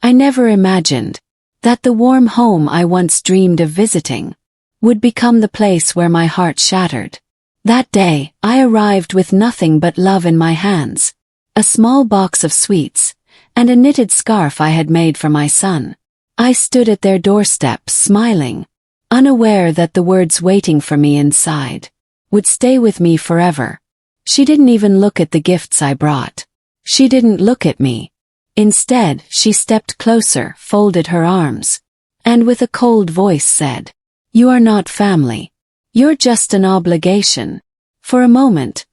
I never imagined that the warm home I once dreamed of visiting would become the place where my heart shattered. That day, I arrived with nothing but love in my hands, a small box of sweets, and a knitted scarf I had made for my son. I stood at their doorstep smiling, unaware that the words waiting for me inside would stay with me forever. She didn't even look at the gifts I brought. She didn't look at me. Instead, she stepped closer, folded her arms, and with a cold voice said, "You are not family. You're just an obligation." For a moment,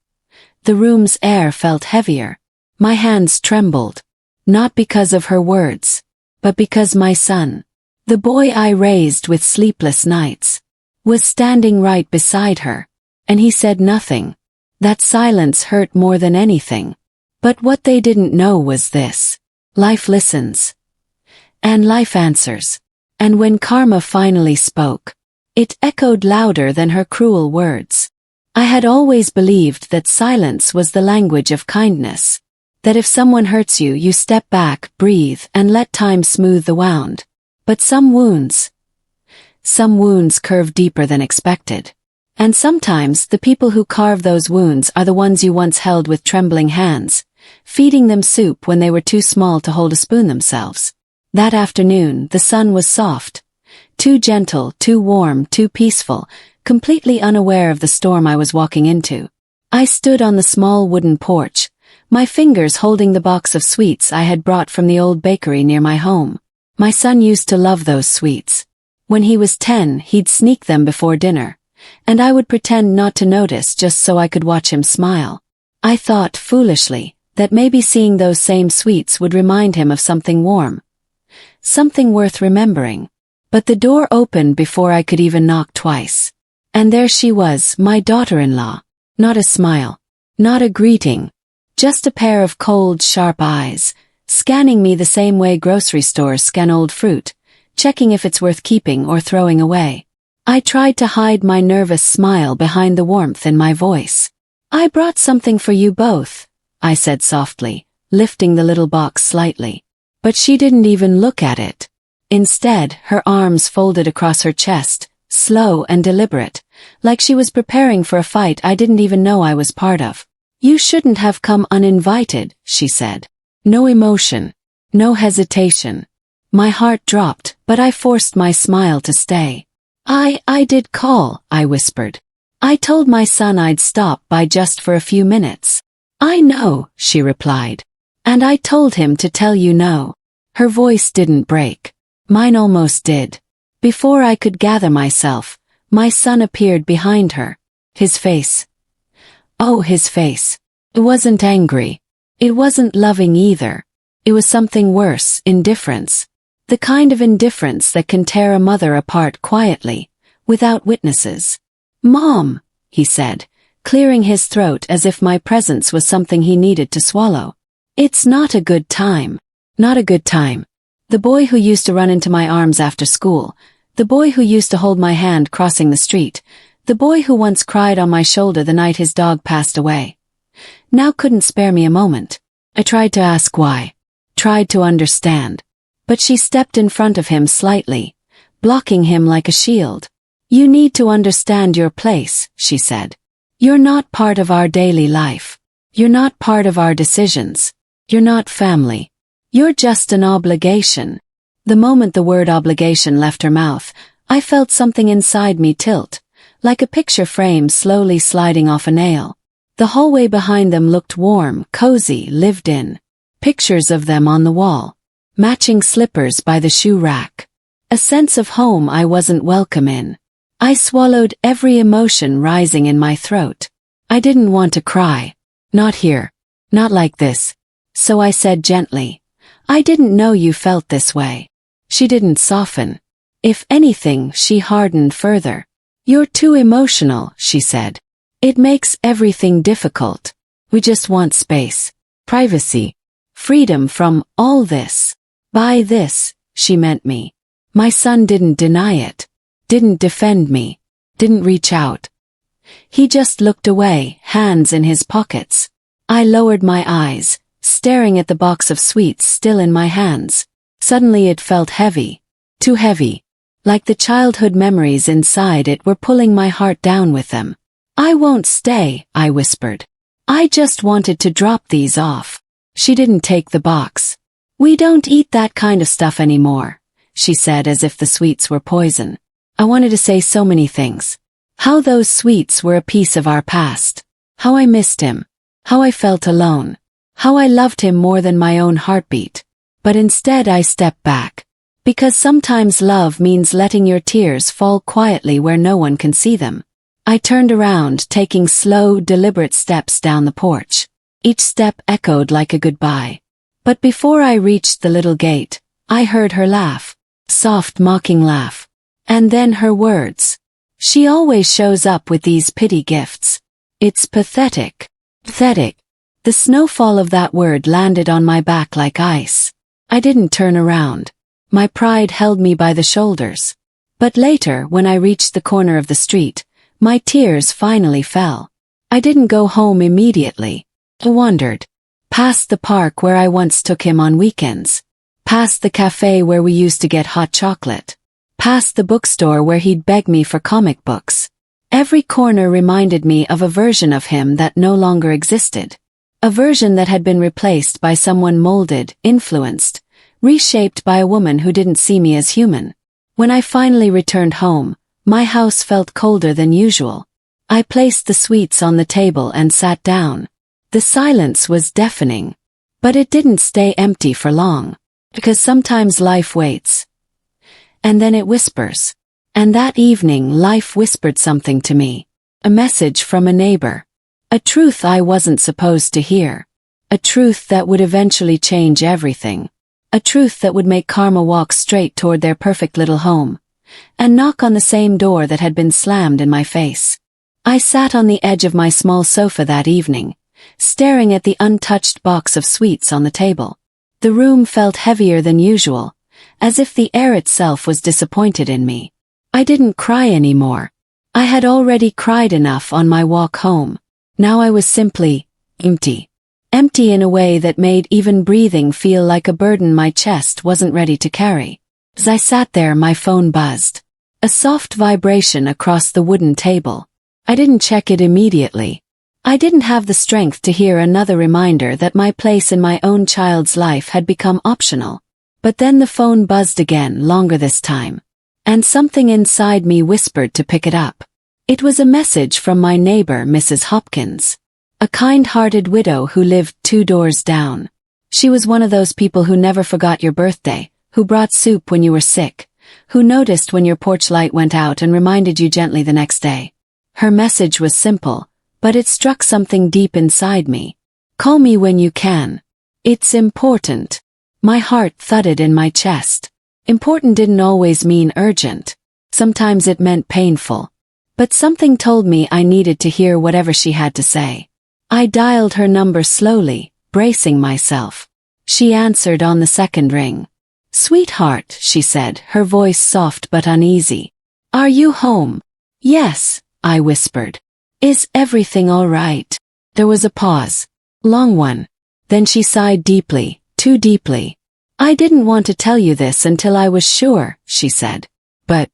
the room's air felt heavier. My hands trembled, not because of her words, but because my son, the boy I raised with sleepless nights, was standing right beside her, and he said nothing. That silence hurt more than anything. But what they didn't know was this: life listens, and life answers. And when Karma finally spoke, it echoed louder than her cruel words. I had always believed that silence was the language of kindness, that if someone hurts you, you step back, breathe, and let time smooth the wound. But some wounds curve deeper than expected. And sometimes the people who carve those wounds are the ones you once held with trembling hands, feeding them soup when they were too small to hold a spoon themselves. That afternoon, the sun was soft, too gentle, too warm, too peaceful, completely unaware of the storm I was walking into. I stood on the small wooden porch, my fingers holding the box of sweets I had brought from the old bakery near my home. My son used to love those sweets. When he was 10, he'd sneak them before dinner, and I would pretend not to notice just so I could watch him smile. I thought, foolishly, that maybe seeing those same sweets would remind him of something warm, something worth remembering. But the door opened before I could even knock twice. And there she was, my daughter-in-law. Not a smile, not a greeting, just a pair of cold, sharp eyes, scanning me the same way grocery stores scan old fruit, checking if it's worth keeping or throwing away. I tried to hide my nervous smile behind the warmth in my voice. "I brought something for you both," I said softly, lifting the little box slightly. But she didn't even look at it. Instead, her arms folded across her chest, slow and deliberate, like she was preparing for a fight I didn't even know I was part of. "You shouldn't have come uninvited," she said. No emotion, no hesitation. My heart dropped, but I forced my smile to stay. I did call," I whispered. "I told my son I'd stop by just for a few minutes." "I know," she replied. "And I told him to tell you no." Her voice didn't break. Mine almost did. Before I could gather myself, my son appeared behind her. His face. Oh, his face. It wasn't angry. It wasn't loving either. It was something worse, indifference. The kind of indifference that can tear a mother apart quietly, without witnesses. "Mom," he said, clearing his throat as if my presence was something he needed to swallow. "It's not a good time. Not a good time." The boy who used to run into my arms after school, the boy who used to hold my hand crossing the street, the boy who once cried on my shoulder the night his dog passed away, now couldn't spare me a moment. I tried to ask why, tried to understand. But she stepped in front of him slightly, blocking him like a shield. "You need to understand your place," she said. "You're not part of our daily life. You're not part of our decisions. You're not family. You're just an obligation." The moment the word obligation left her mouth, I felt something inside me tilt, like a picture frame slowly sliding off a nail. The hallway behind them looked warm, cozy, lived in. Pictures of them on the wall. Matching slippers by the shoe rack. A sense of home I wasn't welcome in. I swallowed every emotion rising in my throat. I didn't want to cry. Not here. Not like this. So I said gently, "I didn't know you felt this way." She didn't soften. If anything, she hardened further. "You're too emotional," she said. "It makes everything difficult. We just want space, privacy, freedom from all this." By this, she meant me. My son didn't deny it, didn't defend me, didn't reach out. He just looked away, hands in his pockets. I lowered my eyes, staring at the box of sweets still in my hands. Suddenly it felt heavy. Too heavy. Like the childhood memories inside it were pulling my heart down with them. "I won't stay," I whispered. "I just wanted to drop these off." She didn't take the box. "We don't eat that kind of stuff anymore," she said as if the sweets were poison. I wanted to say so many things. How those sweets were a piece of our past. How I missed him. How I felt alone. How I loved him more than my own heartbeat. But instead I stepped back. Because sometimes love means letting your tears fall quietly where no one can see them. I turned around, taking slow, deliberate steps down the porch. Each step echoed like a goodbye. But before I reached the little gate, I heard her laugh. Soft, mocking laugh. And then her words. "She always shows up with these pity gifts. It's pathetic." Pathetic. The snowfall of that word landed on my back like ice. I didn't turn around. My pride held me by the shoulders. But later, when I reached the corner of the street, my tears finally fell. I didn't go home immediately. I wandered. Past the park where I once took him on weekends. Past the cafe where we used to get hot chocolate. Past the bookstore where he'd beg me for comic books. Every corner reminded me of a version of him that no longer existed. A version that had been replaced by someone molded, influenced, reshaped by a woman who didn't see me as human. When I finally returned home, my house felt colder than usual. I placed the sweets on the table and sat down. The silence was deafening. But it didn't stay empty for long. Because sometimes life waits. And then it whispers. And that evening life whispered something to me. A message from a neighbor. A truth I wasn't supposed to hear. A truth that would eventually change everything. A truth that would make karma walk straight toward their perfect little home. And knock on the same door that had been slammed in my face. I sat on the edge of my small sofa that evening, staring at the untouched box of sweets on the table. The room felt heavier than usual, as if the air itself was disappointed in me. I didn't cry anymore. I had already cried enough on my walk home. Now I was simply empty. Empty in a way that made even breathing feel like a burden my chest wasn't ready to carry. As I sat there, my phone buzzed. A soft vibration across the wooden table. I didn't check it immediately. I didn't have the strength to hear another reminder that my place in my own child's life had become optional. But then the phone buzzed again, longer this time. And something inside me whispered to pick it up. It was a message from my neighbor, Mrs. Hopkins. A kind-hearted widow who lived 2 doors down. She was one of those people who never forgot your birthday, who brought soup when you were sick, who noticed when your porch light went out and reminded you gently the next day. Her message was simple, but it struck something deep inside me. Call me when you can. It's important. My heart thudded in my chest. Important didn't always mean urgent. Sometimes it meant painful. But something told me I needed to hear whatever she had to say. I dialed her number slowly, bracing myself. She answered on the second ring. "Sweetheart," she said, her voice soft but uneasy. "Are you home?" "Yes," I whispered. "Is everything all right?" There was a pause. Long one. Then she sighed deeply, too deeply. "I didn't want to tell you this until I was sure," she said. "But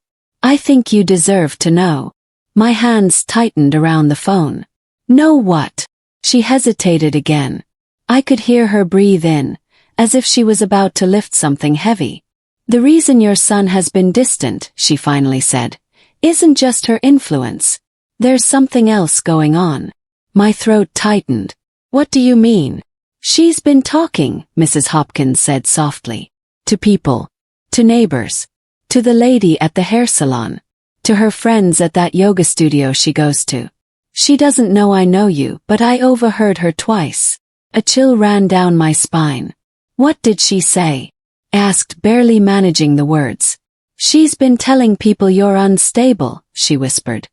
I think you deserve to know." My hands tightened around the phone. "Know what?" She hesitated again. I could hear her breathe in, as if she was about to lift something heavy. "The reason your son has been distant," she finally said, "isn't just her influence. There's something else going on." My throat tightened. "What do you mean?" "She's been talking," Mrs. Hopkins said softly. "To people. To neighbors. To the lady at the hair salon. To her friends at that yoga studio she goes to. She doesn't know I know you, but I overheard her twice." A chill ran down my spine. "What did she say?" I asked, barely managing the words. "She's been telling people you're unstable," she whispered.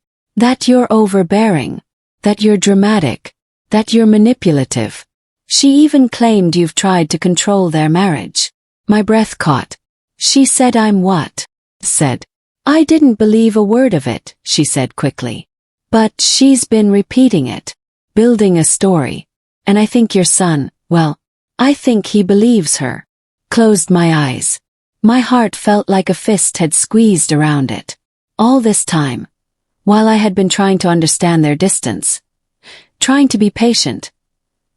"That you're overbearing. That you're dramatic. That you're manipulative. She even claimed you've tried to control their marriage." My breath caught. "She said I'm what?" Said. "I didn't believe a word of it," she said quickly. "But she's been repeating it. Building a story. And I think your son, well, I think he believes her." Closed my eyes. My heart felt like a fist had squeezed around it. All this time, while I had been trying to understand their distance, trying to be patient,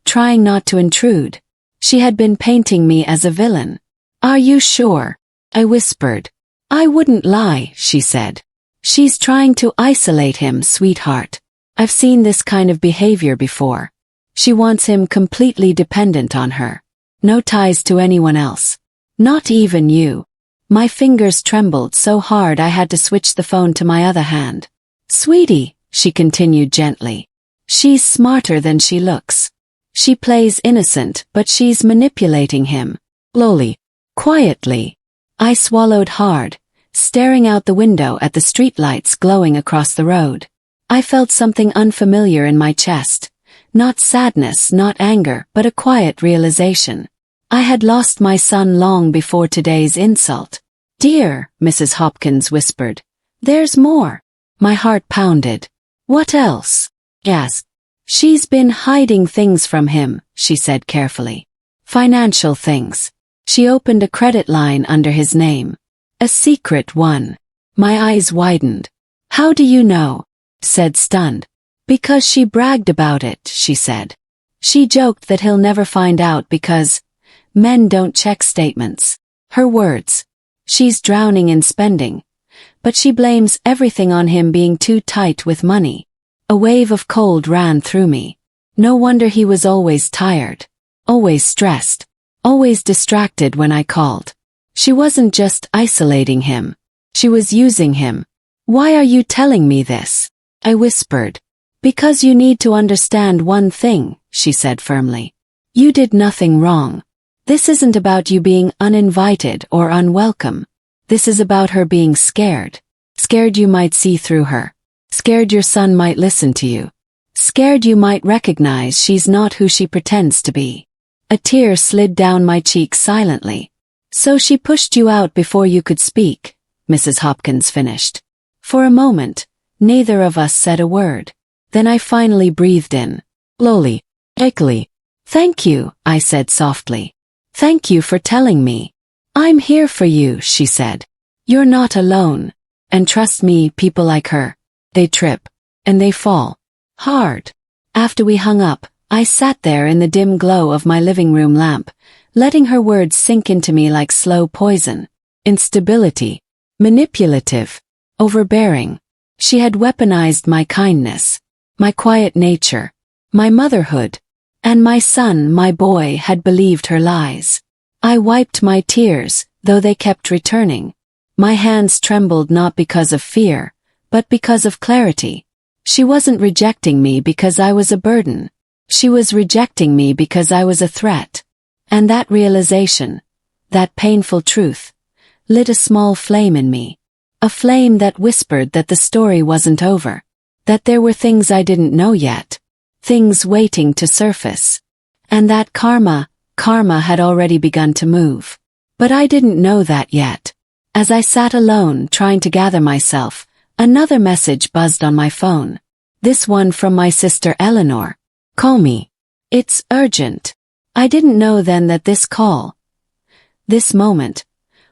trying not to intrude, she had been painting me as a villain. "Are you sure?" I whispered. "I wouldn't lie," she said. "She's trying to isolate him, sweetheart. I've seen this kind of behavior before. She wants him completely dependent on her. No ties to anyone else. Not even you." My fingers trembled so hard I had to switch the phone to my other hand. "Sweetie," she continued gently. "She's smarter than she looks. She plays innocent, but she's manipulating him." Slowly, quietly. I swallowed hard, staring out the window at the streetlights glowing across the road. I felt something unfamiliar in my chest. Not sadness, not anger, but a quiet realization. I had lost my son long before today's insult. "Dear," Mrs. Hopkins whispered, "there's more." My heart pounded. "What else?" "Yes. She's been hiding things from him," she said carefully. "Financial things. She opened a credit line under his name. A secret one." My eyes widened. "How do you know?" said stunned. "Because she bragged about it," she said. "She joked that he'll never find out because men don't check statements." Her words. "She's drowning in spending. But she blames everything on him being too tight with money." A wave of cold ran through me. No wonder he was always tired. Always stressed. Always distracted when I called. She wasn't just isolating him. She was using him. "Why are you telling me this?" I whispered. "Because you need to understand one thing," she said firmly. "You did nothing wrong. This isn't about you being uninvited or unwelcome. This is about her being scared. Scared you might see through her. Scared your son might listen to you. Scared you might recognize she's not who she pretends to be." A tear slid down my cheek silently. "So she pushed you out before you could speak," Mrs. Hopkins finished. For a moment, neither of us said a word. Then I finally breathed in. Slowly, achy. "Thank you," I said softly. "Thank you for telling me. I'm here for you," she said. "You're not alone. And trust me, people like her, they trip. And they fall. Hard." After we hung up, I sat there in the dim glow of my living room lamp, letting her words sink into me like slow poison. Instability. Manipulative. Overbearing. She had weaponized my kindness. My quiet nature. My motherhood. And my son, my boy, had believed her lies. I wiped my tears, though they kept returning. My hands trembled not because of fear, but because of clarity. She wasn't rejecting me because I was a burden. She was rejecting me because I was a threat. And that realization, that painful truth, lit a small flame in me. A flame that whispered that the story wasn't over. That there were things I didn't know yet. Things waiting to surface. And that karma had already begun to move. But I didn't know that yet. As I sat alone trying to gather myself, another message buzzed on my phone. This one from my sister Eleanor. "Call me. It's urgent." I didn't know then that this call, this moment,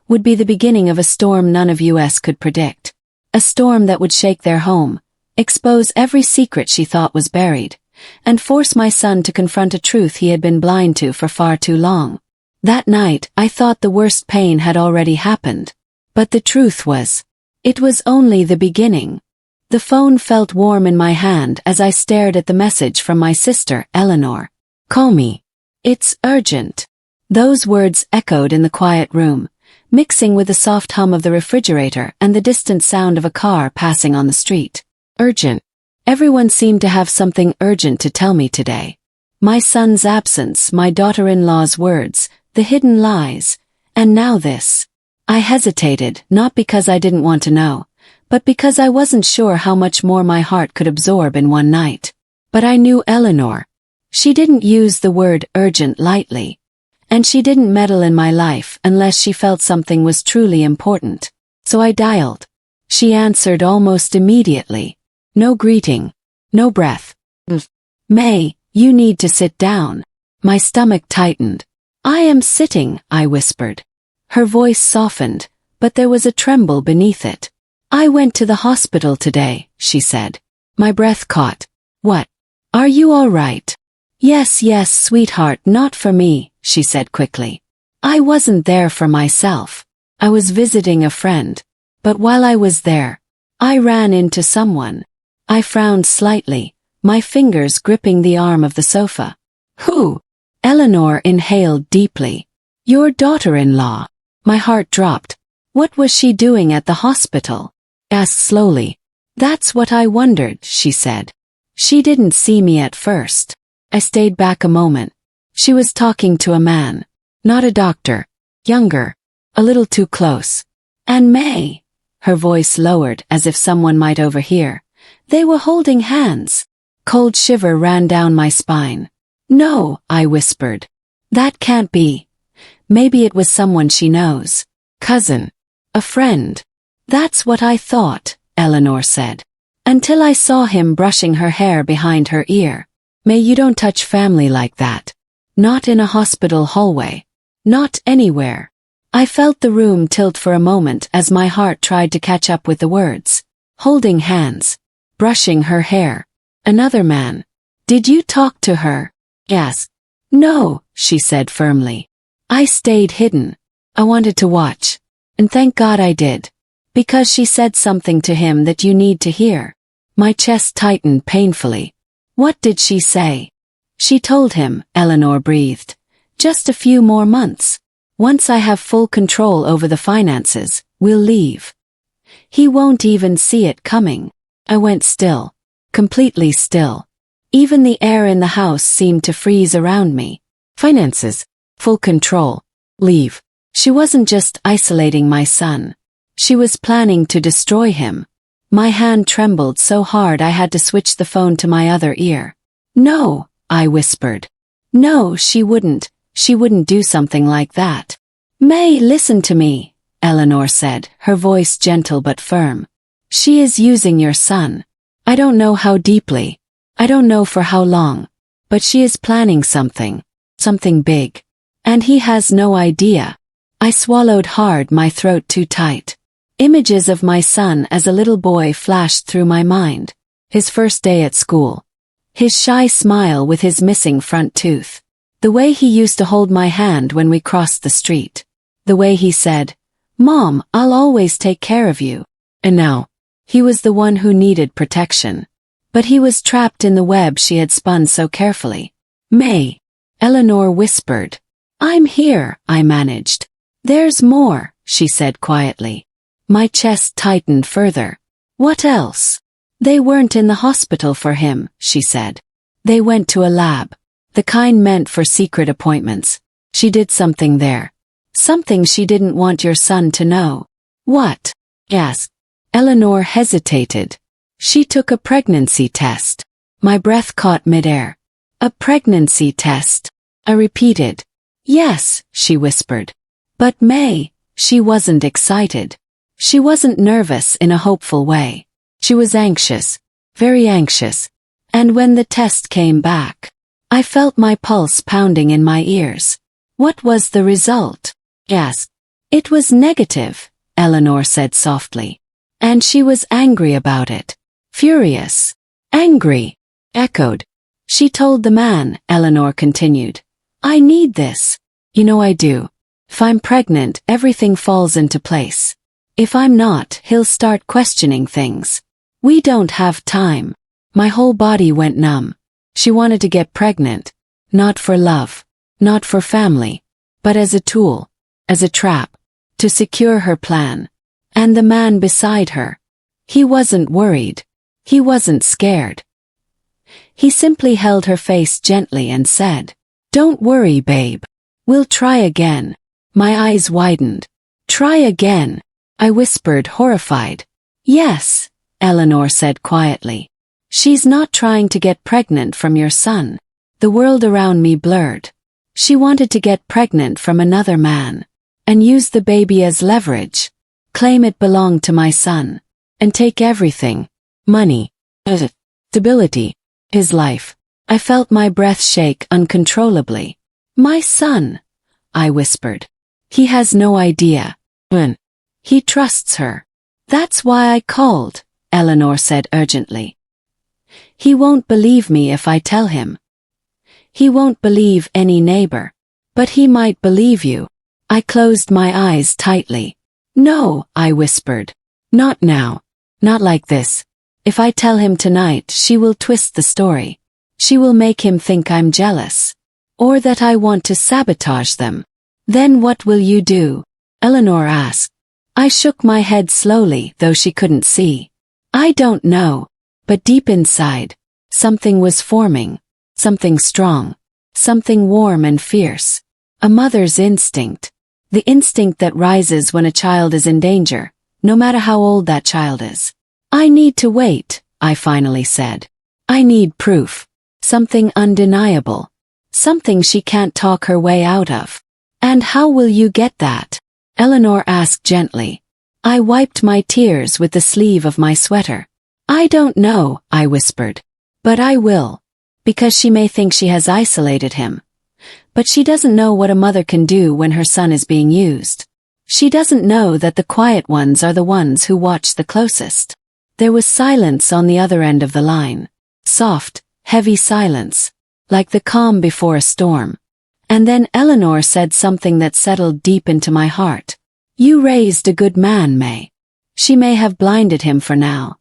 would be the beginning of a storm none of us could predict. A storm that would shake their home, expose every secret she thought was buried, and force my son to confront a truth he had been blind to for far too long. That night, I thought the worst pain had already happened. But the truth was, it was only the beginning. The phone felt warm in my hand as I stared at the message from my sister, Eleanor. "Call me. It's urgent." Those words echoed in the quiet room, mixing with the soft hum of the refrigerator and the distant sound of a car passing on the street. Urgent. Everyone seemed to have something urgent to tell me today. My son's absence, my daughter-in-law's words, the hidden lies, and now this. I hesitated, not because I didn't want to know, but because I wasn't sure how much more my heart could absorb in one night. But I knew Eleanor. She didn't use the word urgent lightly. And she didn't meddle in my life unless she felt something was truly important. So I dialed. She answered almost immediately. No greeting. No breath. "Mae, you need to sit down." My stomach tightened. "I am sitting," I whispered. Her voice softened, but there was a tremble beneath it. I went to the hospital today, she said. My breath caught. What? Are you all right? Yes, yes, sweetheart, not for me, she said quickly. I wasn't there for myself. I was visiting a friend. But while I was there, I ran into someone. I frowned slightly, my fingers gripping the arm of the sofa. Who? Eleanor inhaled deeply. Your daughter-in-law. My heart dropped. What was she doing at the hospital? Asked slowly. That's what I wondered, she said. She didn't see me at first. I stayed back a moment. She was talking to a man. Not a doctor. Younger. A little too close. And Mae. Her voice lowered as if someone might overhear. They were holding hands. Cold shiver ran down my spine. No, I whispered. That can't be. Maybe it was someone she knows. Cousin. A friend. That's what I thought, Eleanor said. Until I saw him brushing her hair behind her ear. May you don't touch family like that. Not in a hospital hallway. Not anywhere. I felt the room tilt for a moment as my heart tried to catch up with the words. Holding hands. Brushing her hair. Another man. Did you talk to her? Yes. No, she said firmly. I stayed hidden. I wanted to watch. And thank God I did. Because she said something to him that you need to hear. My chest tightened painfully. What did she say? She told him, Eleanor breathed. Just a few more months. Once I have full control over the finances, we'll leave. He won't even see it coming. I went still. Completely still. Even the air in the house seemed to freeze around me. Finances. Full control. Leave. She wasn't just isolating my son. She was planning to destroy him. My hand trembled so hard I had to switch the phone to my other ear. No, I whispered. No, she wouldn't do something like that. Mae, listen to me, Eleanor said, her voice gentle but firm. She is using your son. I don't know how deeply. I don't know for how long. But she is planning something big. And he has no idea. I swallowed hard, my throat too tight. Images of my son as a little boy flashed through my mind. His first day at school. His shy smile with his missing front tooth. The way he used to hold my hand when we crossed the street. The way he said, Mom, I'll always take care of you. And now, he was the one who needed protection. But he was trapped in the web she had spun so carefully. Mae, Eleanor whispered. I'm here, I managed. There's more, she said quietly. My chest tightened further. What else? They weren't in the hospital for him, she said. They went to a lab. The kind meant for secret appointments. She did something there. Something she didn't want your son to know. What? Asked. Eleanor hesitated. She took a pregnancy test. My breath caught midair. A pregnancy test. I repeated. Yes, she whispered. But Mae, she wasn't excited. She wasn't nervous in a hopeful way. She was anxious. Very anxious. And when the test came back, I felt my pulse pounding in my ears. What was the result? Asked. It was negative, Eleanor said softly. And she was angry about it. Furious. Angry. Echoed. She told the man, Eleanor continued. I need this. You know I do. If I'm pregnant, everything falls into place. If I'm not, he'll start questioning things. We don't have time. My whole body went numb. She wanted to get pregnant. Not for love. Not for family. But as a tool. As a trap. To secure her plan. And the man beside her. He wasn't worried. He wasn't scared. He simply held her face gently and said, Don't worry, babe. We'll try again. My eyes widened. Try again. I whispered, horrified. Yes, Eleanor said quietly. She's not trying to get pregnant from your son. The world around me blurred. She wanted to get pregnant from another man. And use the baby as leverage. Claim it belonged to my son. And take everything. Money. Stability. His life. I felt my breath shake uncontrollably. My son, I whispered. He has no idea. He trusts her. That's why I called, Eleanor said urgently. He won't believe me if I tell him. He won't believe any neighbor. But he might believe you. I closed my eyes tightly. No, I whispered. Not now. Not like this. If I tell him tonight, she will twist the story. She will make him think I'm jealous. Or that I want to sabotage them. Then what will you do? Eleanor asked. I shook my head slowly, though she couldn't see. I don't know. But deep inside, something was forming. Something strong. Something warm and fierce. A mother's instinct. The instinct that rises when a child is in danger, no matter how old that child is. I need to wait, I finally said. I need proof. Something undeniable. Something she can't talk her way out of. And how will you get that? Eleanor asked gently. I wiped my tears with the sleeve of my sweater. I don't know, I whispered. But I will. Because she may think she has isolated him. But she doesn't know what a mother can do when her son is being used. She doesn't know that the quiet ones are the ones who watch the closest. There was silence on the other end of the line. Soft, heavy silence. Like the calm before a storm. And then Eleanor said something that settled deep into my heart. You raised a good man, Mae. She may have blinded him for now.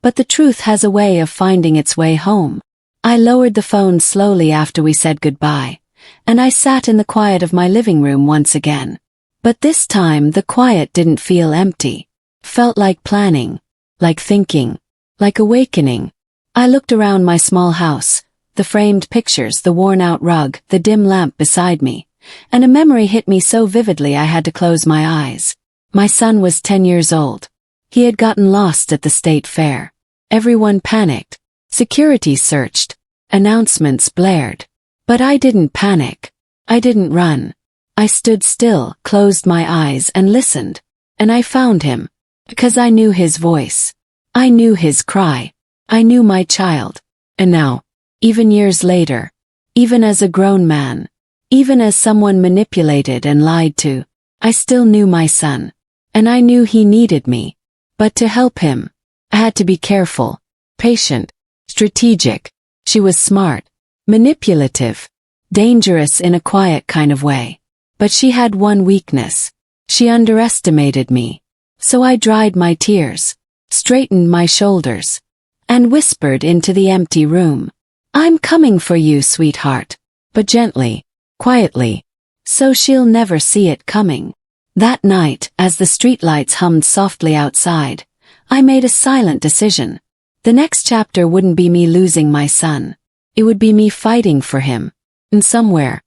But the truth has a way of finding its way home. I lowered the phone slowly after we said goodbye. And I sat in the quiet of my living room once again. But this time the quiet didn't feel empty. Felt like planning. Like thinking. Like awakening. I looked around my small house. The framed pictures, the worn-out rug, the dim lamp beside me. And a memory hit me so vividly I had to close my eyes. My son was 10 years old. He had gotten lost at the state fair. Everyone panicked. Security searched. Announcements blared. But I didn't panic. I didn't run. I stood still, closed my eyes and listened. And I found him. Because I knew his voice. I knew his cry. I knew my child. And now, even years later, even as a grown man, even as someone manipulated and lied to, I still knew my son. And I knew he needed me. But to help him, I had to be careful, patient, strategic. She was smart, manipulative, dangerous in a quiet kind of way. But she had one weakness. She underestimated me. So I dried my tears, straightened my shoulders, and whispered into the empty room. I'm coming for you, sweetheart. But gently, quietly. So she'll never see it coming. That night, as the streetlights hummed softly outside, I made a silent decision. The next chapter wouldn't be me losing my son. It would be me fighting for him. And somewhere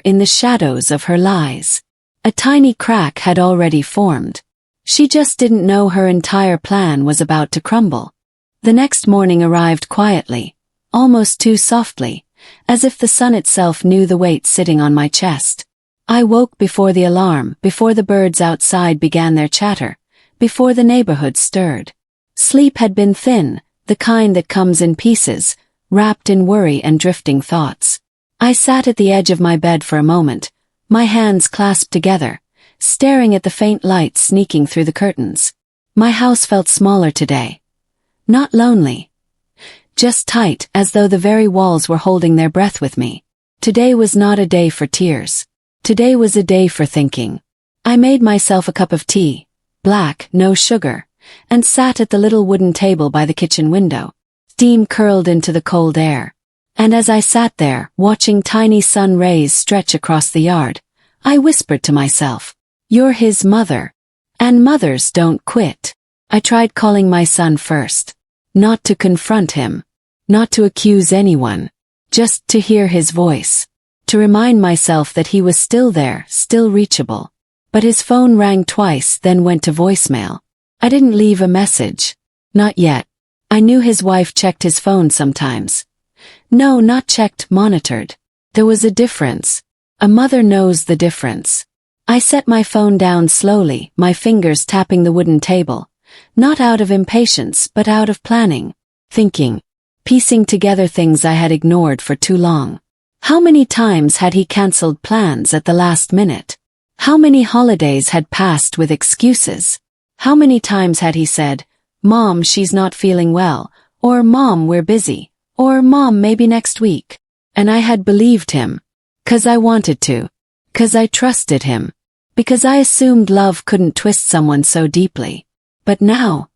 in the shadows of her lies, a tiny crack had already formed. She just didn't know her entire plan was about to crumble. The next morning arrived quietly, almost too softly, as if the sun itself knew the weight sitting on my chest. I woke before the alarm, before the birds outside began their chatter, before the neighborhood stirred. Sleep had been thin, the kind that comes in pieces, wrapped in worry and drifting thoughts. I sat at the edge of my bed for a moment, my hands clasped together, staring at the faint light sneaking through the curtains. My house felt smaller today. Not lonely. Just tight, as though the very walls were holding their breath with me. Today was not a day for tears. Today was a day for thinking. I made myself a cup of tea, black, no sugar, and sat at the little wooden table by the kitchen window. Steam curled into the cold air. And as I sat there, watching tiny sun rays stretch across the yard, I whispered to myself, "You're his mother. And mothers don't quit." I tried calling my son first. Not to confront him. Not to accuse anyone. Just to hear his voice. To remind myself that he was still there, still reachable. But his phone rang twice, then went to voicemail. I didn't leave a message. Not yet. I knew his wife checked his phone sometimes. No, not checked, monitored. There was a difference. A mother knows the difference. I set my phone down slowly, my fingers tapping the wooden table. Not out of impatience, but out of planning. Thinking. Piecing together things I had ignored for too long. How many times had he cancelled plans at the last minute? How many holidays had passed with excuses? How many times had he said, "Mom, she's not feeling well," or "Mom, we're busy," or "Mom, maybe next week." And I had believed him. 'Cause I wanted to. 'Cause I trusted him. Because I assumed love couldn't twist someone so deeply. But now,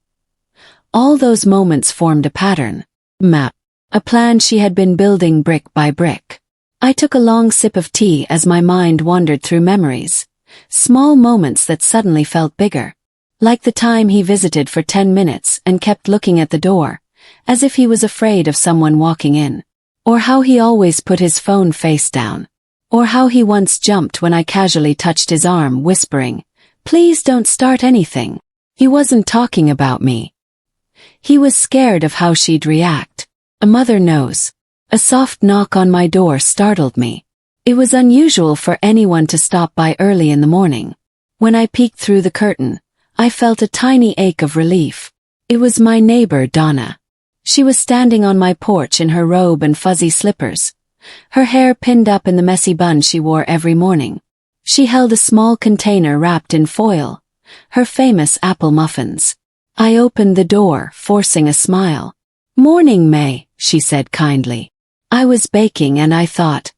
all those moments formed a pattern. Map. A plan she had been building brick by brick. I took a long sip of tea as my mind wandered through memories. Small moments that suddenly felt bigger. Like the time he visited for 10 minutes and kept looking at the door, as if he was afraid of someone walking in. Or how he always put his phone face down. Or how he once jumped when I casually touched his arm, whispering, "Please don't start anything." He wasn't talking about me. He was scared of how she'd react. A mother knows. A soft knock on my door startled me. It was unusual for anyone to stop by early in the morning. When I peeked through the curtain, I felt a tiny ache of relief. It was my neighbor, Donna. She was standing on my porch in her robe and fuzzy slippers, her hair pinned up in the messy bun she wore every morning. She held a small container wrapped in foil, her famous apple muffins. I opened the door, forcing a smile. "Morning, Mae," she said kindly. I was baking and I thought,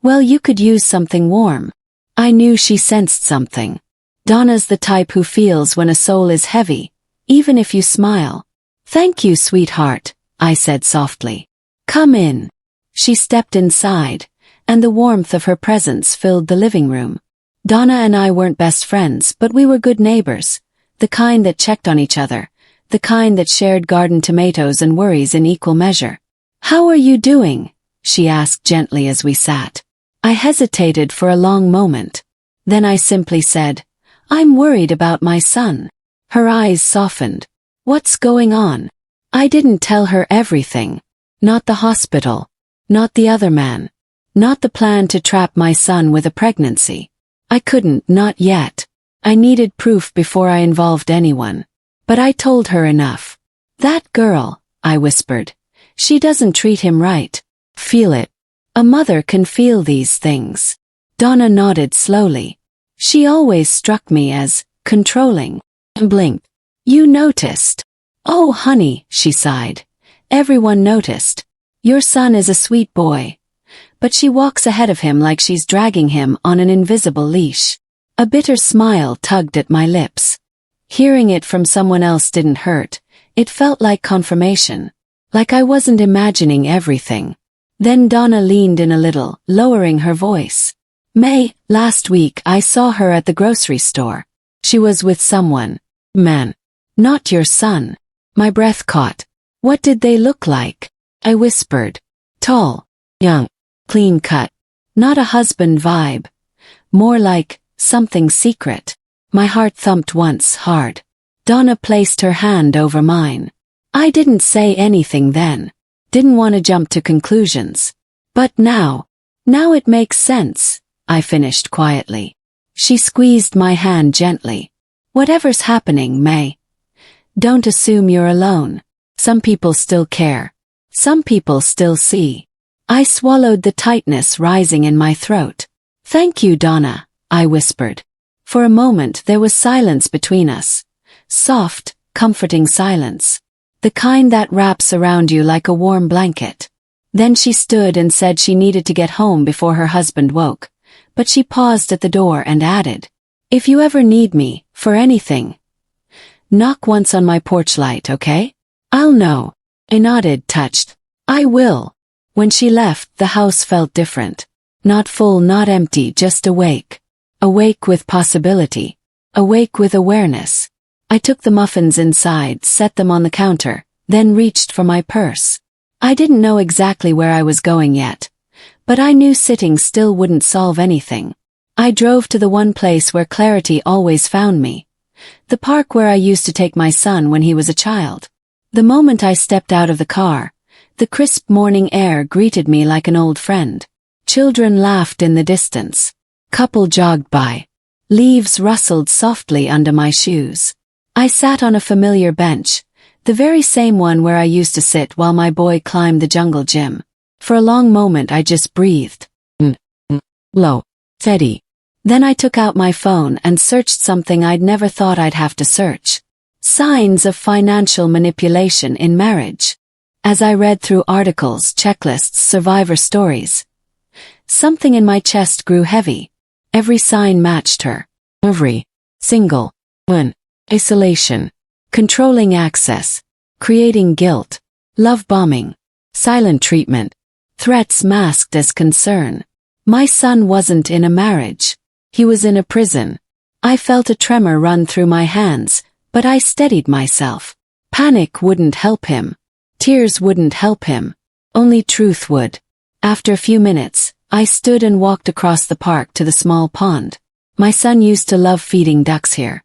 well, you could use something warm. I knew she sensed something. Donna's the type who feels when a soul is heavy, even if you smile. "Thank you, sweetheart," I said softly. "Come in." She stepped inside, and the warmth of her presence filled the living room. Donna and I weren't best friends, but we were good neighbors, the kind that checked on each other, the kind that shared garden tomatoes and worries in equal measure. "How are you doing?" she asked gently as we sat. I hesitated for a long moment. Then I simply said, "I'm worried about my son." Her eyes softened. "What's going on?" I didn't tell her everything. Not the hospital. Not the other man. Not the plan to trap my son with a pregnancy. I couldn't, not yet. I needed proof before I involved anyone. But I told her enough. "That girl," I whispered. "She doesn't treat him right." "Feel it." A mother can feel these things. Donna nodded slowly. She always struck me as controlling. And blinked. "You noticed." "Oh, honey," she sighed. "Everyone noticed. Your son is a sweet boy." But she walks ahead of him like she's dragging him on an invisible leash. A bitter smile tugged at my lips. Hearing it from someone else didn't hurt. It felt like confirmation. Like I wasn't imagining everything. Then Donna leaned in a little, lowering her voice. "Mae, last week I saw her at the grocery store. She was with someone. Man. Not your son." My breath caught. "What did they look like?" I whispered. "Tall. Young. Clean cut. Not a husband vibe. More like something secret." My heart thumped once, hard. Donna placed her hand over mine. I didn't say anything then. Didn't want to jump to conclusions. But now it makes sense, I finished quietly. She squeezed my hand gently. "Whatever's happening, Mae, don't assume you're alone. Some people still care. Some people still see." I swallowed the tightness rising in my throat. "Thank you, Donna," I whispered. For a moment there was silence between us. Soft, comforting silence. The kind that wraps around you like a warm blanket. Then she stood and said she needed to get home before her husband woke, but she paused at the door and added, "If you ever need me, for anything, knock once on my porch light, okay?" "I'll know." I nodded, touched. "I will." When she left, the house felt different. Not full, not empty, just awake. Awake with possibility. Awake with awareness. I took the muffins inside, set them on the counter, then reached for my purse. I didn't know exactly where I was going yet, but I knew sitting still wouldn't solve anything. I drove to the one place where clarity always found me. The park where I used to take my son when he was a child. The moment I stepped out of the car, the crisp morning air greeted me like an old friend. Children laughed in the distance. Couple jogged by. Leaves rustled softly under my shoes. I sat on a familiar bench, the very same one where I used to sit while my boy climbed the jungle gym. For a long moment I just breathed. Low. Steady. Then I took out my phone and searched something I'd never thought I'd have to search. Signs of financial manipulation in marriage. As I read through articles, checklists, survivor stories, something in my chest grew heavy. Every sign matched her. Every single one. Isolation. Controlling access. Creating guilt. Love bombing. Silent treatment. Threats masked as concern. My son wasn't in a marriage. He was in a prison. I felt a tremor run through my hands, but I steadied myself. Panic wouldn't help him. Tears wouldn't help him. Only truth would. After a few minutes, I stood and walked across the park to the small pond. My son used to love feeding ducks here.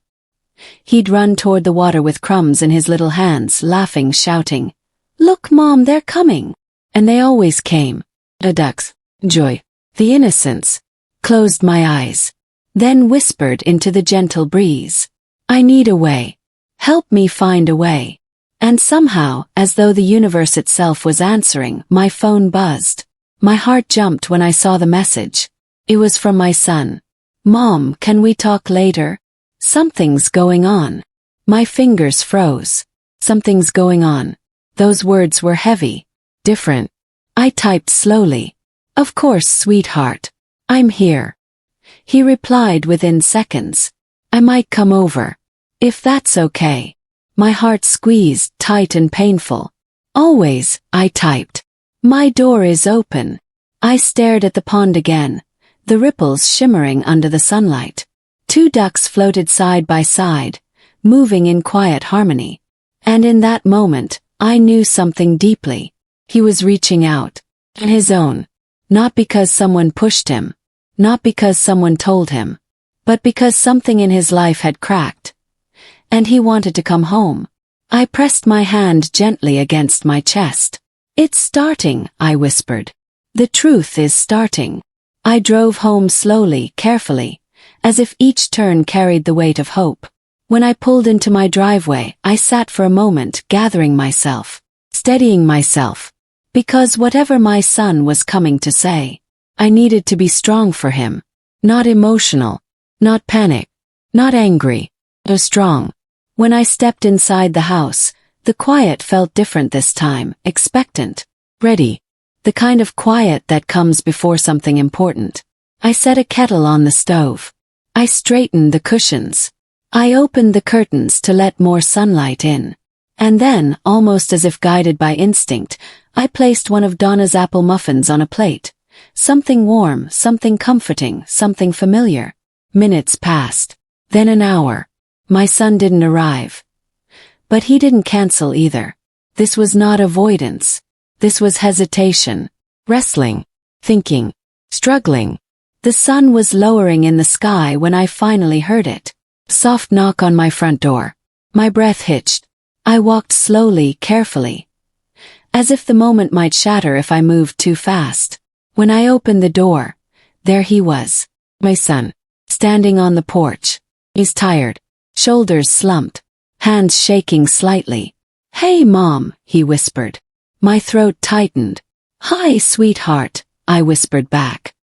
He'd run toward the water with crumbs in his little hands, laughing, shouting, "Look, Mom, they're coming." And they always came. The ducks. Joy. The innocence. Closed my eyes. Then whispered into the gentle breeze, "I need a way. Help me find a way." And somehow, as though the universe itself was answering, my phone buzzed. My heart jumped when I saw the message. It was from my son. "Mom, can we talk later? Something's going on." My fingers froze. Something's going on. Those words were heavy. Different. I typed slowly. "Of course, sweetheart. I'm here." He replied within seconds. "I might come over. If that's okay." My heart squeezed, tight and painful. "Always," I typed. "My door is open." I stared at the pond again, the ripples shimmering under the sunlight. 2 ducks floated side by side, moving in quiet harmony. And in that moment, I knew something deeply. He was reaching out. On his own. Not because someone pushed him. Not because someone told him. But because something in his life had cracked. And he wanted to come home. I pressed my hand gently against my chest. "It's starting," I whispered. "The truth is starting." I drove home slowly, carefully, as if each turn carried the weight of hope. When I pulled into my driveway, I sat for a moment, gathering myself, steadying myself. Because whatever my son was coming to say, I needed to be strong for him. Not emotional. Not panic. Not angry. But strong. When I stepped inside the house, the quiet felt different this time, expectant. Ready. The kind of quiet that comes before something important. I set a kettle on the stove. I straightened the cushions. I opened the curtains to let more sunlight in. And then, almost as if guided by instinct, I placed one of Donna's apple muffins on a plate. Something warm, something comforting, something familiar. Minutes passed. Then an hour. My son didn't arrive. But he didn't cancel either. This was not avoidance. This was hesitation. Wrestling. Thinking. Struggling. The sun was lowering in the sky when I finally heard it. Soft knock on my front door. My breath hitched. I walked slowly, carefully. As if the moment might shatter if I moved too fast. When I opened the door, there he was. My son. Standing on the porch. He's tired. Shoulders slumped. Hands shaking slightly. "Hey, Mom," he whispered. My throat tightened. "Hi, sweetheart," I whispered back.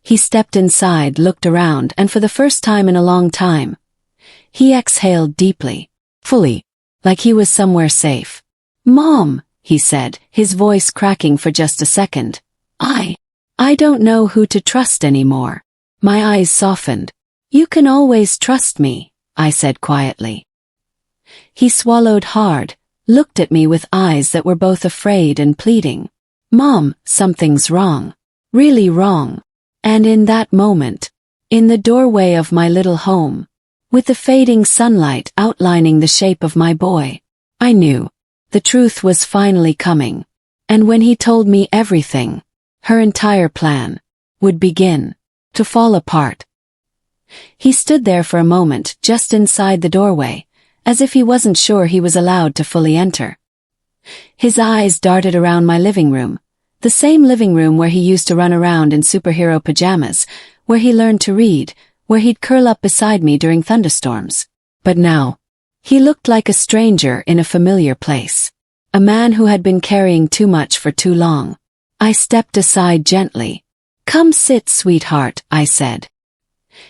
He stepped inside, looked around, and for the first time in a long time, he exhaled deeply, fully, like he was somewhere safe. "Mom," he said, his voice cracking for just a second. I don't know who to trust anymore." My eyes softened. "You can always trust me," I said quietly. He swallowed hard, looked at me with eyes that were both afraid and pleading. "Mom, something's wrong. Really wrong." And in that moment, in the doorway of my little home, with the fading sunlight outlining the shape of my boy, I knew the truth was finally coming. And when he told me everything, her entire plan would begin to fall apart. He stood there for a moment, just inside the doorway, as if he wasn't sure he was allowed to fully enter. His eyes darted around my living room, the same living room where he used to run around in superhero pajamas, where he learned to read, where he'd curl up beside me during thunderstorms. But now, he looked like a stranger in a familiar place. A man who had been carrying too much for too long. I stepped aside gently. "Come sit, sweetheart," I said.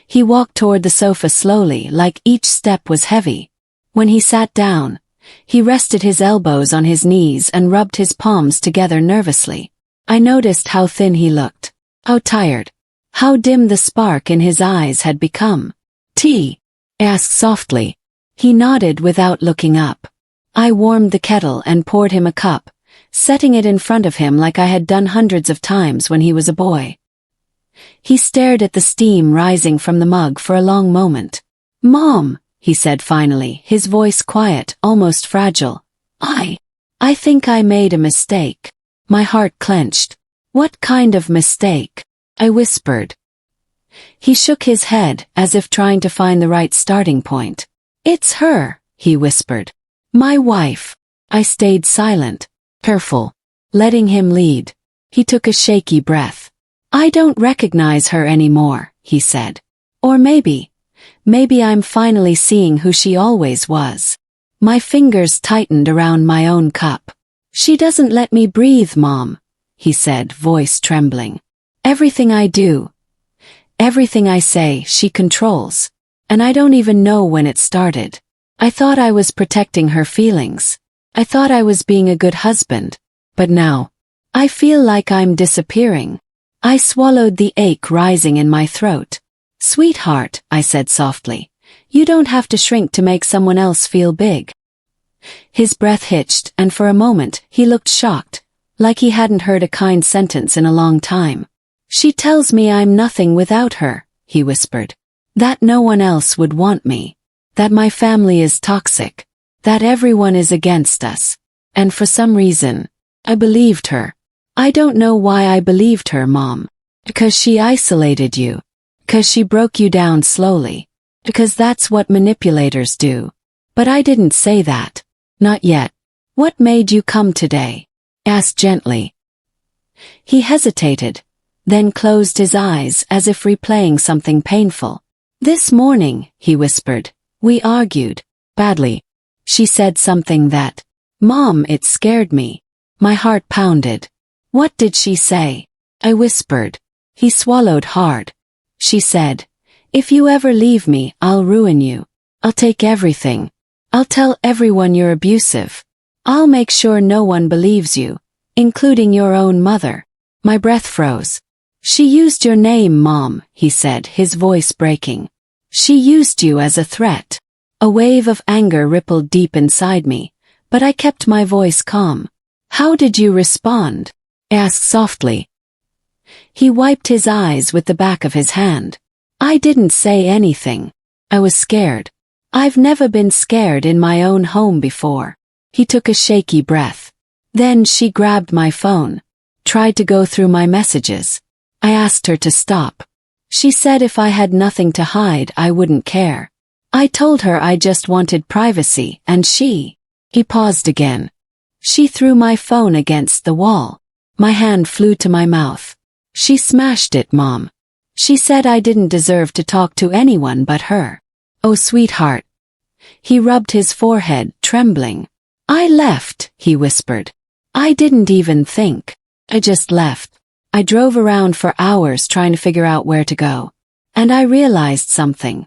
He walked toward the sofa slowly, like each step was heavy. When he sat down, he rested his elbows on his knees and rubbed his palms together nervously. I noticed how thin he looked, how tired, how dim the spark in his eyes had become. "Tea?" I asked softly. He nodded without looking up. I warmed the kettle and poured him a cup, setting it in front of him like I had done hundreds of times when he was a boy. He stared at the steam rising from the mug for a long moment. "Mom," he said finally, his voice quiet, almost fragile. I think I made a mistake." My heart clenched. "What kind of mistake?" I whispered. He shook his head, as if trying to find the right starting point. "It's her," he whispered. "My wife." I stayed silent, careful, letting him lead. He took a shaky breath. "I don't recognize her anymore," he said. "Or maybe I'm finally seeing who she always was." My fingers tightened around my own cup. "She doesn't let me breathe, Mom," he said, voice trembling. "Everything I do, everything I say, she controls. And I don't even know when it started. I thought I was protecting her feelings. I thought I was being a good husband. But now, I feel like I'm disappearing." I swallowed the ache rising in my throat. "Sweetheart," I said softly, "you don't have to shrink to make someone else feel big." His breath hitched, and for a moment, he looked shocked, like he hadn't heard a kind sentence in a long time. "She tells me I'm nothing without her," he whispered. "That no one else would want me. That my family is toxic. That everyone is against us." And for some reason, I believed her. I don't know why I believed her, Mom. Because she isolated you. Because she broke you down slowly. Because that's what manipulators do. But I didn't say that. Not yet. "What made you come today?" asked gently. He hesitated, then closed his eyes as if replaying something painful. "This morning," he whispered, "we argued. Badly." She said something that, "Mom, it scared me." My heart pounded. "What did she say?" I whispered. He swallowed hard. "She said, if you ever leave me, I'll ruin you. I'll take everything. I'll tell everyone you're abusive. I'll make sure no one believes you, including your own mother." My breath froze. "She used your name, Mom," he said, his voice breaking. "She used you as a threat." A wave of anger rippled deep inside me, but I kept my voice calm. "How did you respond?" I asked softly. He wiped his eyes with the back of his hand. "I didn't say anything. I was scared. I've never been scared in my own home before." He took a shaky breath. Then she grabbed my phone, tried to go through my messages. I asked her to stop. She said if I had nothing to hide, I wouldn't care. I told her I just wanted privacy, and He paused again. She threw my phone against the wall. My hand flew to my mouth. "She smashed it, Mom. She said I didn't deserve to talk to anyone but her." "Oh, sweetheart." He rubbed his forehead, trembling. "I left," he whispered. "I didn't even think. I just left. I drove around for hours trying to figure out where to go. And I realized something.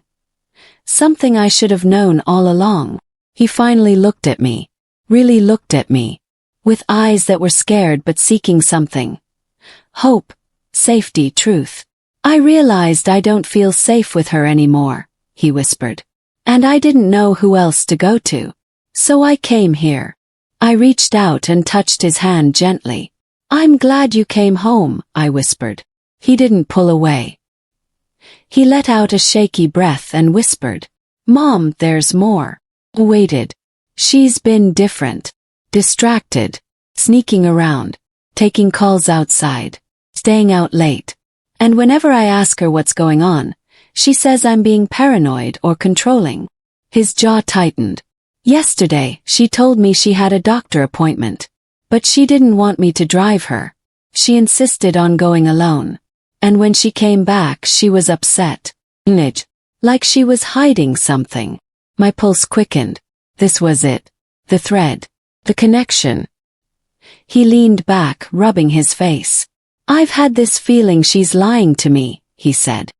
Something I should have known all along." He finally looked at me. Really looked at me. With eyes that were scared but seeking something. Hope, safety, truth. "I realized I don't feel safe with her anymore," he whispered. "And I didn't know who else to go to. So I came here." I reached out and touched his hand gently. "I'm glad you came home," I whispered. He didn't pull away. He let out a shaky breath and whispered, "Mom, there's more." I waited. "She's been different. Distracted. Sneaking around. Taking calls outside. Staying out late. And whenever I ask her what's going on, she says I'm being paranoid or controlling." His jaw tightened. "Yesterday, she told me she had a doctor appointment. But she didn't want me to drive her. She insisted on going alone. And when she came back, she was upset. Like she was hiding something." My pulse quickened. This was it. The thread. The connection. He leaned back, rubbing his face. "I've had this feeling she's lying to me," he said.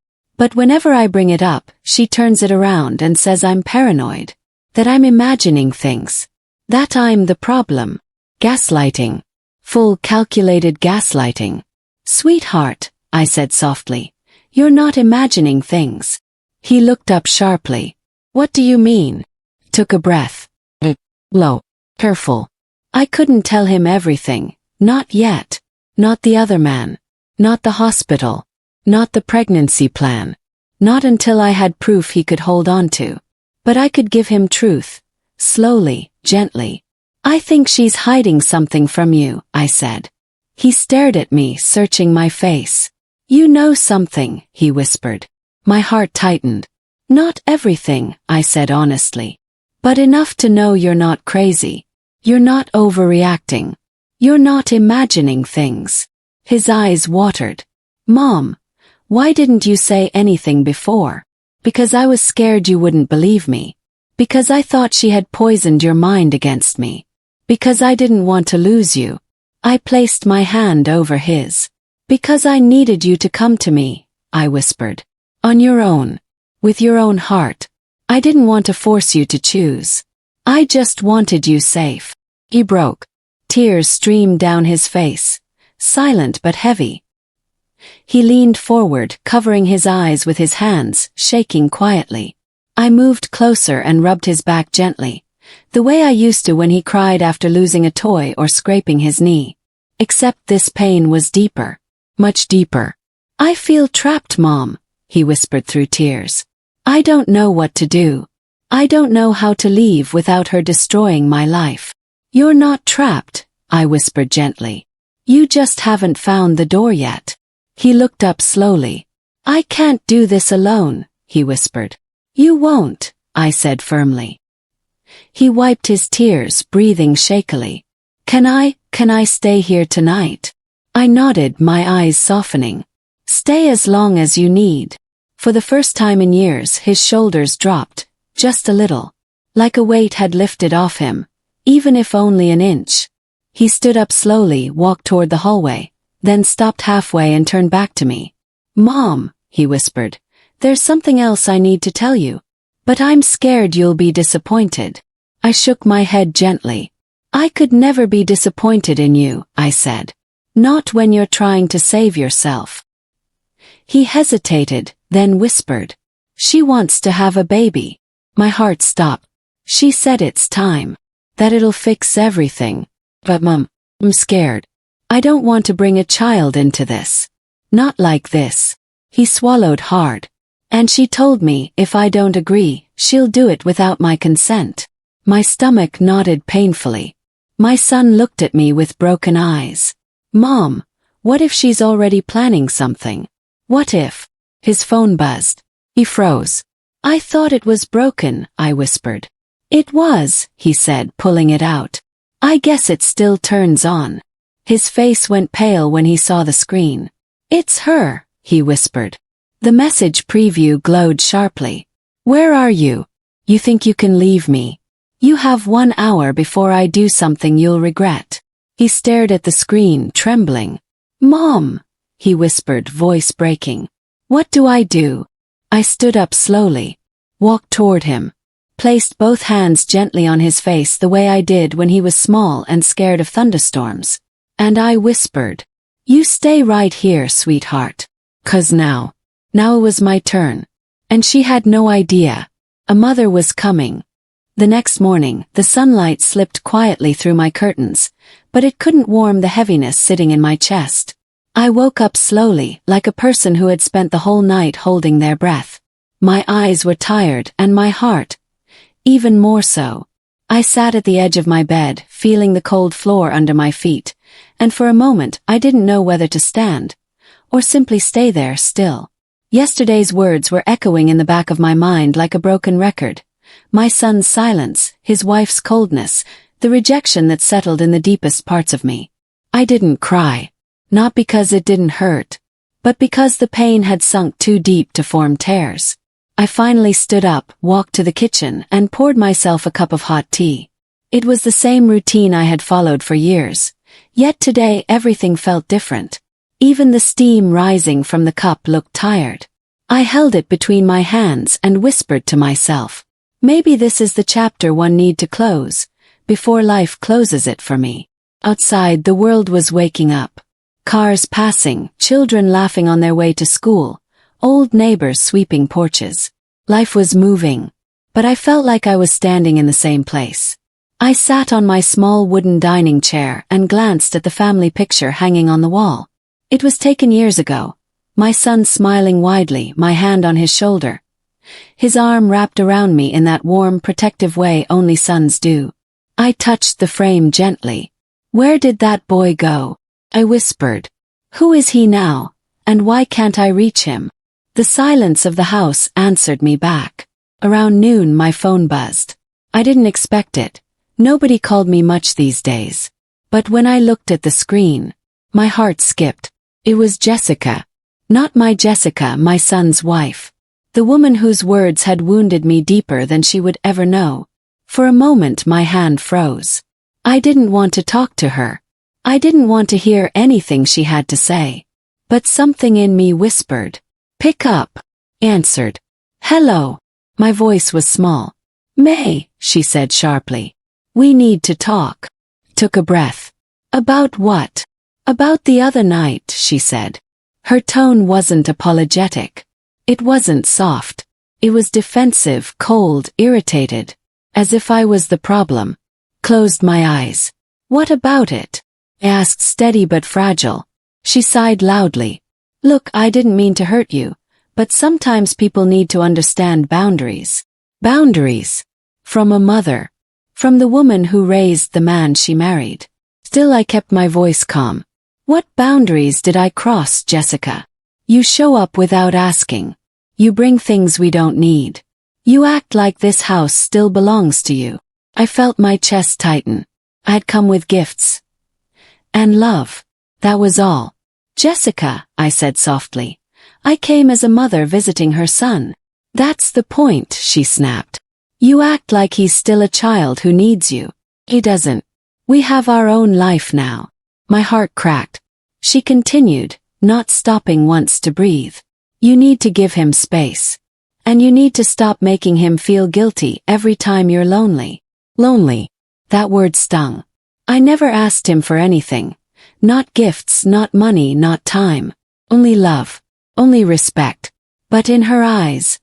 But whenever I bring it up, she turns it around and says I'm paranoid. That I'm imagining things. That I'm the problem. Gaslighting. Full calculated gaslighting. Sweetheart, I said softly, you're not imagining things. He looked up sharply. What do you mean? Took a breath. Low. Careful. I couldn't tell him everything. Not yet. Not the other man. Not the hospital. Not the pregnancy plan. Not until I had proof he could hold on to. But I could give him truth. Slowly, gently. I think she's hiding something from you, I said. He stared at me, searching my face. You know something, he whispered. My heart tightened. Not everything, I said honestly. But enough to know you're not crazy. You're not overreacting. You're not imagining things. His eyes watered. Mom, why didn't you say anything before? Because I was scared you wouldn't believe me. Because I thought she had poisoned your mind against me. Because I didn't want to lose you. I placed my hand over his. Because I needed you to come to me, I whispered. On your own. With your own heart. I didn't want to force you to choose. I just wanted you safe. He broke. Tears streamed down his face. Silent but heavy. He leaned forward, covering his eyes with his hands, shaking quietly. I moved closer and rubbed his back gently, the way I used to when he cried after losing a toy or scraping his knee. Except this pain was deeper. Much deeper. I feel trapped, Mom, he whispered through tears. I don't know what to do. I don't know how to leave without her destroying my life. You're not trapped, I whispered gently. You just haven't found the door yet. He looked up slowly. I can't do this alone, he whispered. You won't, I said firmly. He wiped his tears, breathing shakily. Can I stay here tonight? I nodded, my eyes softening. Stay as long as you need. For the first time in years, his shoulders dropped, just a little. Like a weight had lifted off him, even if only an inch. He stood up slowly, walked toward the hallway, then stopped halfway and turned back to me. Mom, he whispered, there's something else I need to tell you. But I'm scared you'll be disappointed. I shook my head gently. I could never be disappointed in you, I said. Not when you're trying to save yourself. He hesitated, then whispered. She wants to have a baby. My heart stopped. She said it's time. That it'll fix everything. But Mom, I'm scared. I don't want to bring a child into this. Not like this. He swallowed hard. And she told me if I don't agree, she'll do it without my consent. My stomach nodded painfully. My son looked at me with broken eyes. Mom, what if she's already planning something? What if? His phone buzzed. He froze. I thought it was broken, I whispered. It was, he said, pulling it out. I guess it still turns on. His face went pale when he saw the screen. It's her, he whispered. The message preview glowed sharply. Where are you? You think you can leave me? You have 1 hour before I do something you'll regret. He stared at the screen, trembling. Mom, he whispered, voice breaking. What do I do? I stood up slowly, walked toward him, placed both hands gently on his face the way I did when he was small and scared of thunderstorms. And I whispered, you stay right here, sweetheart. 'Cause now it was my turn. And she had no idea. A mother was coming. The next morning, the sunlight slipped quietly through my curtains, but it couldn't warm the heaviness sitting in my chest. I woke up slowly, like a person who had spent the whole night holding their breath. My eyes were tired, and my heart, even more so. I sat at the edge of my bed, feeling the cold floor under my feet, and for a moment I didn't know whether to stand, or simply stay there still. Yesterday's words were echoing in the back of my mind like a broken record. My son's silence, his wife's coldness, the rejection that settled in the deepest parts of me. I didn't cry. Not because it didn't hurt, but because the pain had sunk too deep to form tears. I finally stood up, walked to the kitchen, and poured myself a cup of hot tea. It was the same routine I had followed for years, yet today everything felt different. Even the steam rising from the cup looked tired. I held it between my hands and whispered to myself, maybe this is the chapter one need to close, before life closes it for me. Outside, the world was waking up. Cars passing, children laughing on their way to school, old neighbors sweeping porches. Life was moving, but I felt like I was standing in the same place. I sat on my small wooden dining chair and glanced at the family picture hanging on the wall. It was taken years ago. My son smiling widely, my hand on his shoulder. His arm wrapped around me in that warm, protective way only sons do. I touched the frame gently. Where did that boy go? I whispered. Who is he now, and why can't I reach him? The silence of the house answered me back. Around noon my phone buzzed. I didn't expect it. Nobody called me much these days. But when I looked at the screen, my heart skipped. It was Jessica. Not my Jessica, my son's wife. The woman whose words had wounded me deeper than she would ever know. For a moment my hand froze. I didn't want to talk to her. I didn't want to hear anything she had to say. But something in me whispered. Pick up. Answered. Hello. My voice was small. Mae, she said sharply. We need to talk. Took a breath. About what? About the other night, she said. Her tone wasn't apologetic. It wasn't soft. It was defensive, cold, irritated. As if I was the problem. Closed my eyes. What about it? I asked, steady but fragile. She sighed loudly. Look, I didn't mean to hurt you, but sometimes people need to understand boundaries. Boundaries. From a mother. From the woman who raised the man she married. Still I kept my voice calm. What boundaries did I cross, Jessica? You show up without asking. You bring things we don't need. You act like this house still belongs to you. I felt my chest tighten. I had come with gifts. And love. That was all. Jessica, I said softly. I came as a mother visiting her son. That's the point, she snapped. You act like he's still a child who needs you. He doesn't. We have our own life now. My heart cracked. She continued, not stopping once to breathe. You need to give him space. And you need to stop making him feel guilty every time you're lonely. Lonely. That word stung. I never asked him for anything. Not gifts, not money, not time. Only love. Only respect. But in her eyes,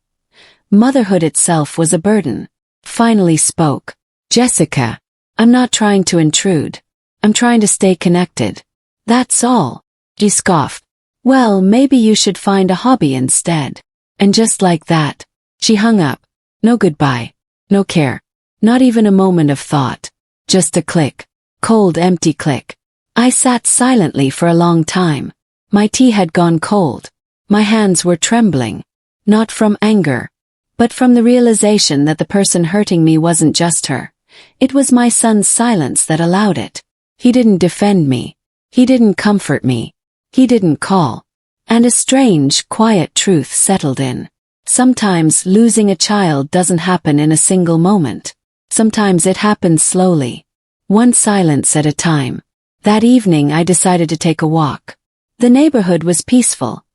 motherhood itself was a burden. Finally spoke. Jessica, I'm not trying to intrude. I'm trying to stay connected. That's all. She scoffed. Well, maybe you should find a hobby instead. And just like that, she hung up. No goodbye. No care. Not even a moment of thought. Just a click. Cold, empty click. I sat silently for a long time. My tea had gone cold. My hands were trembling. Not from anger, but from the realization that the person hurting me wasn't just her. It was my son's silence that allowed it. He didn't defend me. He didn't comfort me. He didn't call. And a strange, quiet truth settled in. Sometimes losing a child doesn't happen in a single moment. Sometimes it happens slowly. One silence at a time. That evening I decided to take a walk. The neighborhood was peaceful.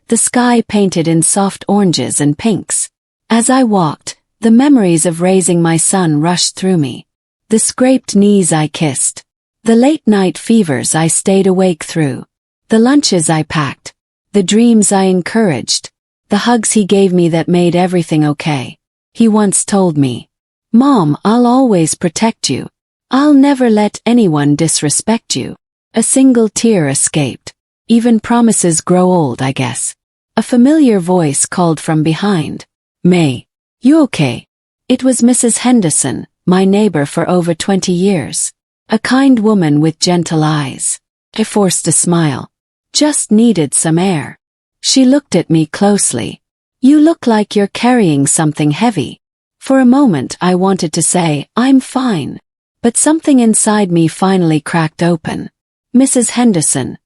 The sky painted in soft oranges and pinks. As I walked, the memories of raising my son rushed through me. The scraped knees I kissed. The late-night fevers I stayed awake through. The lunches I packed. The dreams I encouraged. The hugs he gave me that made everything okay. He once told me, Mom, I'll always protect you. I'll never let anyone disrespect you. A single tear escaped. Even promises grow old, I guess. A familiar voice called from behind. Mae, you okay? It was Mrs. Henderson, my neighbor for over 20 years. A kind woman with gentle eyes. I forced a smile. Just needed some air. She looked at me closely. You look like you're carrying something heavy. For a moment I wanted to say, I'm fine. But something inside me finally cracked open. Mrs. Henderson,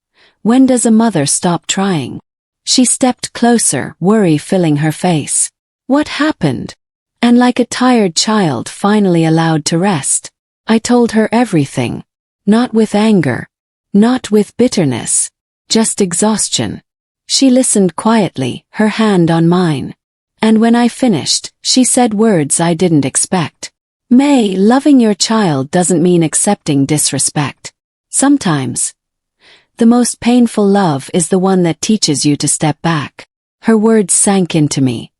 when does a mother stop trying? She stepped closer, worry filling her face. What happened? And like a tired child finally allowed to rest, I told her everything. Not with anger. Not with bitterness. Just exhaustion. She listened quietly, her hand on mine. And when I finished, she said words I didn't expect. Mae, loving your child doesn't mean accepting disrespect. Sometimes, the most painful love is the one that teaches you to step back. Her words sank into me.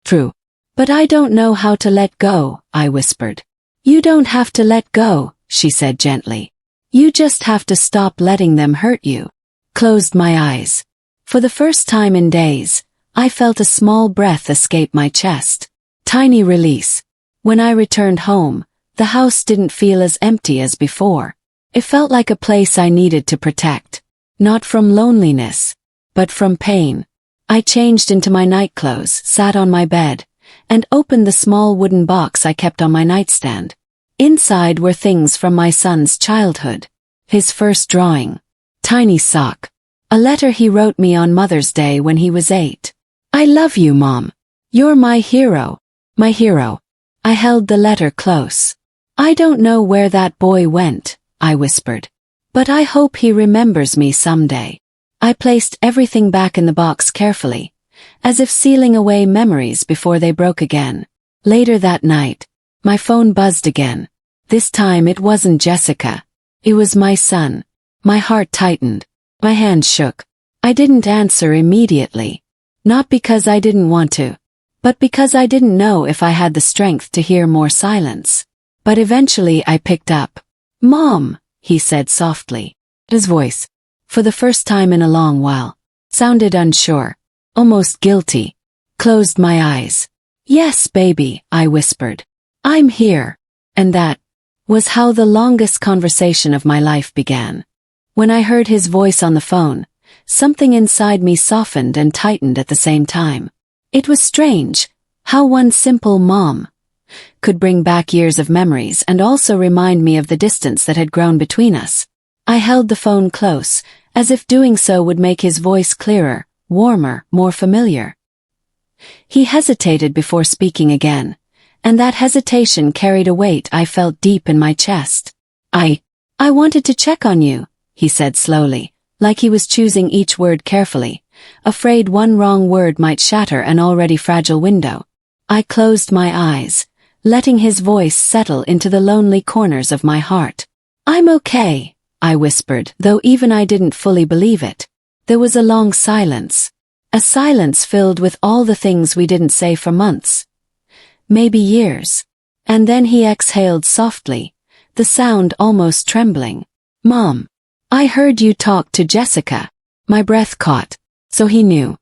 True. But I don't know how to let go, I whispered. You don't have to let go, she said gently. You just have to stop letting them hurt you. Closed my eyes. For the first time in days, I felt a small breath escape my chest. Tiny release. When I returned home, the house didn't feel as empty as before. It felt like a place I needed to protect. Not from loneliness, but from pain. I changed into my nightclothes, sat on my bed, and opened the small wooden box I kept on my nightstand. Inside were things from my son's childhood. His first drawing. Tiny sock. A letter he wrote me on Mother's Day when he was 8. I love you, Mom. You're my hero. My hero. I held the letter close. I don't know where that boy went, I whispered. But I hope he remembers me someday. I placed everything back in the box carefully, as if sealing away memories before they broke again. Later that night, my phone buzzed again. This time it wasn't Jessica. It was my son. My heart tightened. My hand shook. I didn't answer immediately. Not because I didn't want to, but because I didn't know if I had the strength to hear more silence. But eventually I picked up. Mom, he said softly. His voice, for the first time in a long while, sounded unsure, almost guilty. Closed my eyes. Yes, baby, I whispered. I'm here. And that was how the longest conversation of my life began. When I heard his voice on the phone, something inside me softened and tightened at the same time. It was strange how one simple mom could bring back years of memories and also remind me of the distance that had grown between us. I held the phone close, as if doing so would make his voice clearer, warmer, more familiar. He hesitated before speaking again, and that hesitation carried a weight I felt deep in my chest. I wanted to check on you, he said slowly, like he was choosing each word carefully, afraid one wrong word might shatter an already fragile window. I closed my eyes, letting his voice settle into the lonely corners of my heart. I'm okay, I whispered, though even I didn't fully believe it. There was a long silence. A silence filled with all the things we didn't say for months. Maybe years. And then he exhaled softly, the sound almost trembling. Mom, I heard you talk to Jessica. My breath caught. So he knew.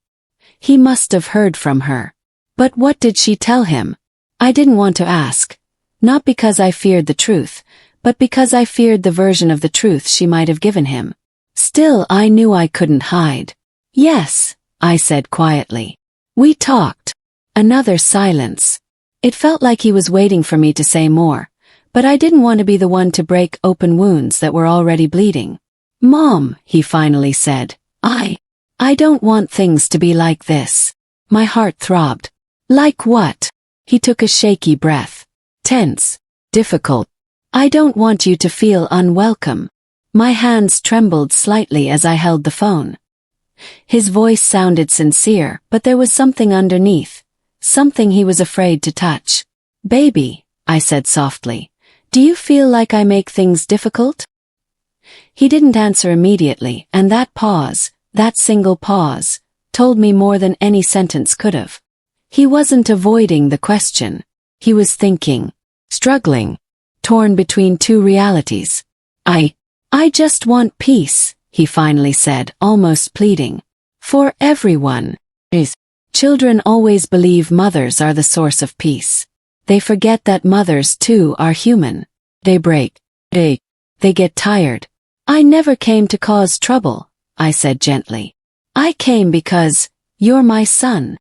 He must have heard from her. But what did she tell him? I didn't want to ask. Not because I feared the truth, but because I feared the version of the truth she might have given him. Still, I knew I couldn't hide. Yes, I said quietly. We talked. Another silence. It felt like he was waiting for me to say more, but I didn't want to be the one to break open wounds that were already bleeding. Mom, he finally said, I don't want things to be like this. My heart throbbed. Like what? He took a shaky breath. Tense. Difficult. I don't want you to feel unwelcome. My hands trembled slightly as I held the phone. His voice sounded sincere, but there was something underneath. Something he was afraid to touch. Baby, I said softly, do you feel like I make things difficult? He didn't answer immediately, and that pause, that single pause, told me more than any sentence could have. He wasn't avoiding the question. He was thinking, struggling, torn between two realities. I just want peace, he finally said, almost pleading. For everyone. Children always believe mothers are the source of peace. They forget that mothers too are human. They break. They get tired. I never came to cause trouble, I said gently. I came because you're my son.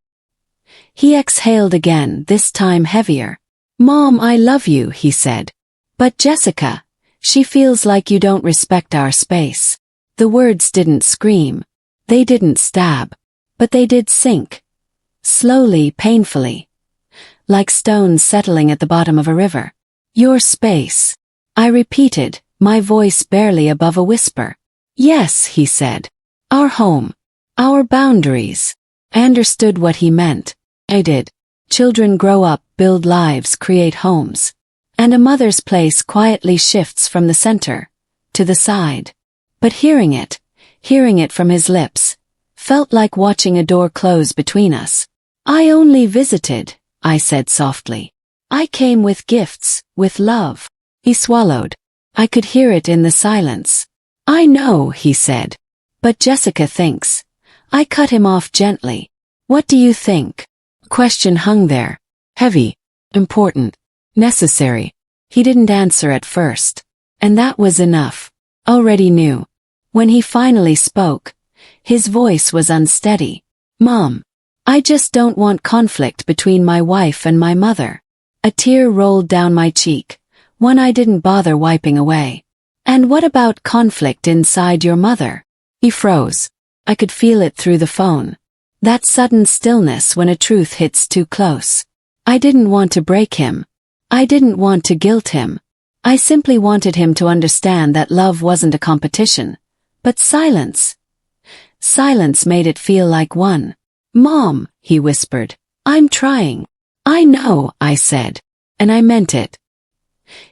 He exhaled again, this time heavier. Mom, I love you, he said. But Jessica, she feels like you don't respect our space. The words didn't scream. They didn't stab. But they did sink. Slowly, painfully. Like stones settling at the bottom of a river. Your space. I repeated, my voice barely above a whisper. Yes, he said. Our home. Our boundaries. I understood what he meant. I did. Children grow up, build lives, create homes. And a mother's place quietly shifts from the center to the side. But hearing it from his lips, felt like watching a door close between us. I only visited, I said softly. I came with gifts, with love. He swallowed. I could hear it in the silence. I know, he said. But Jessica thinks. I cut him off gently. What do you think? Question hung there. Heavy, important, necessary. He didn't answer at first. And that was enough. Already knew. When he finally spoke, his voice was unsteady. Mom, I just don't want conflict between my wife and my mother. A tear rolled down my cheek, one I didn't bother wiping away. And what about conflict inside your mother? He froze. I could feel it through the phone. That sudden stillness when a truth hits too close. I didn't want to break him. I didn't want to guilt him. I simply wanted him to understand that love wasn't a competition, but silence. Silence made it feel like one. Mom, he whispered, I'm trying. I know, I said. And I meant it.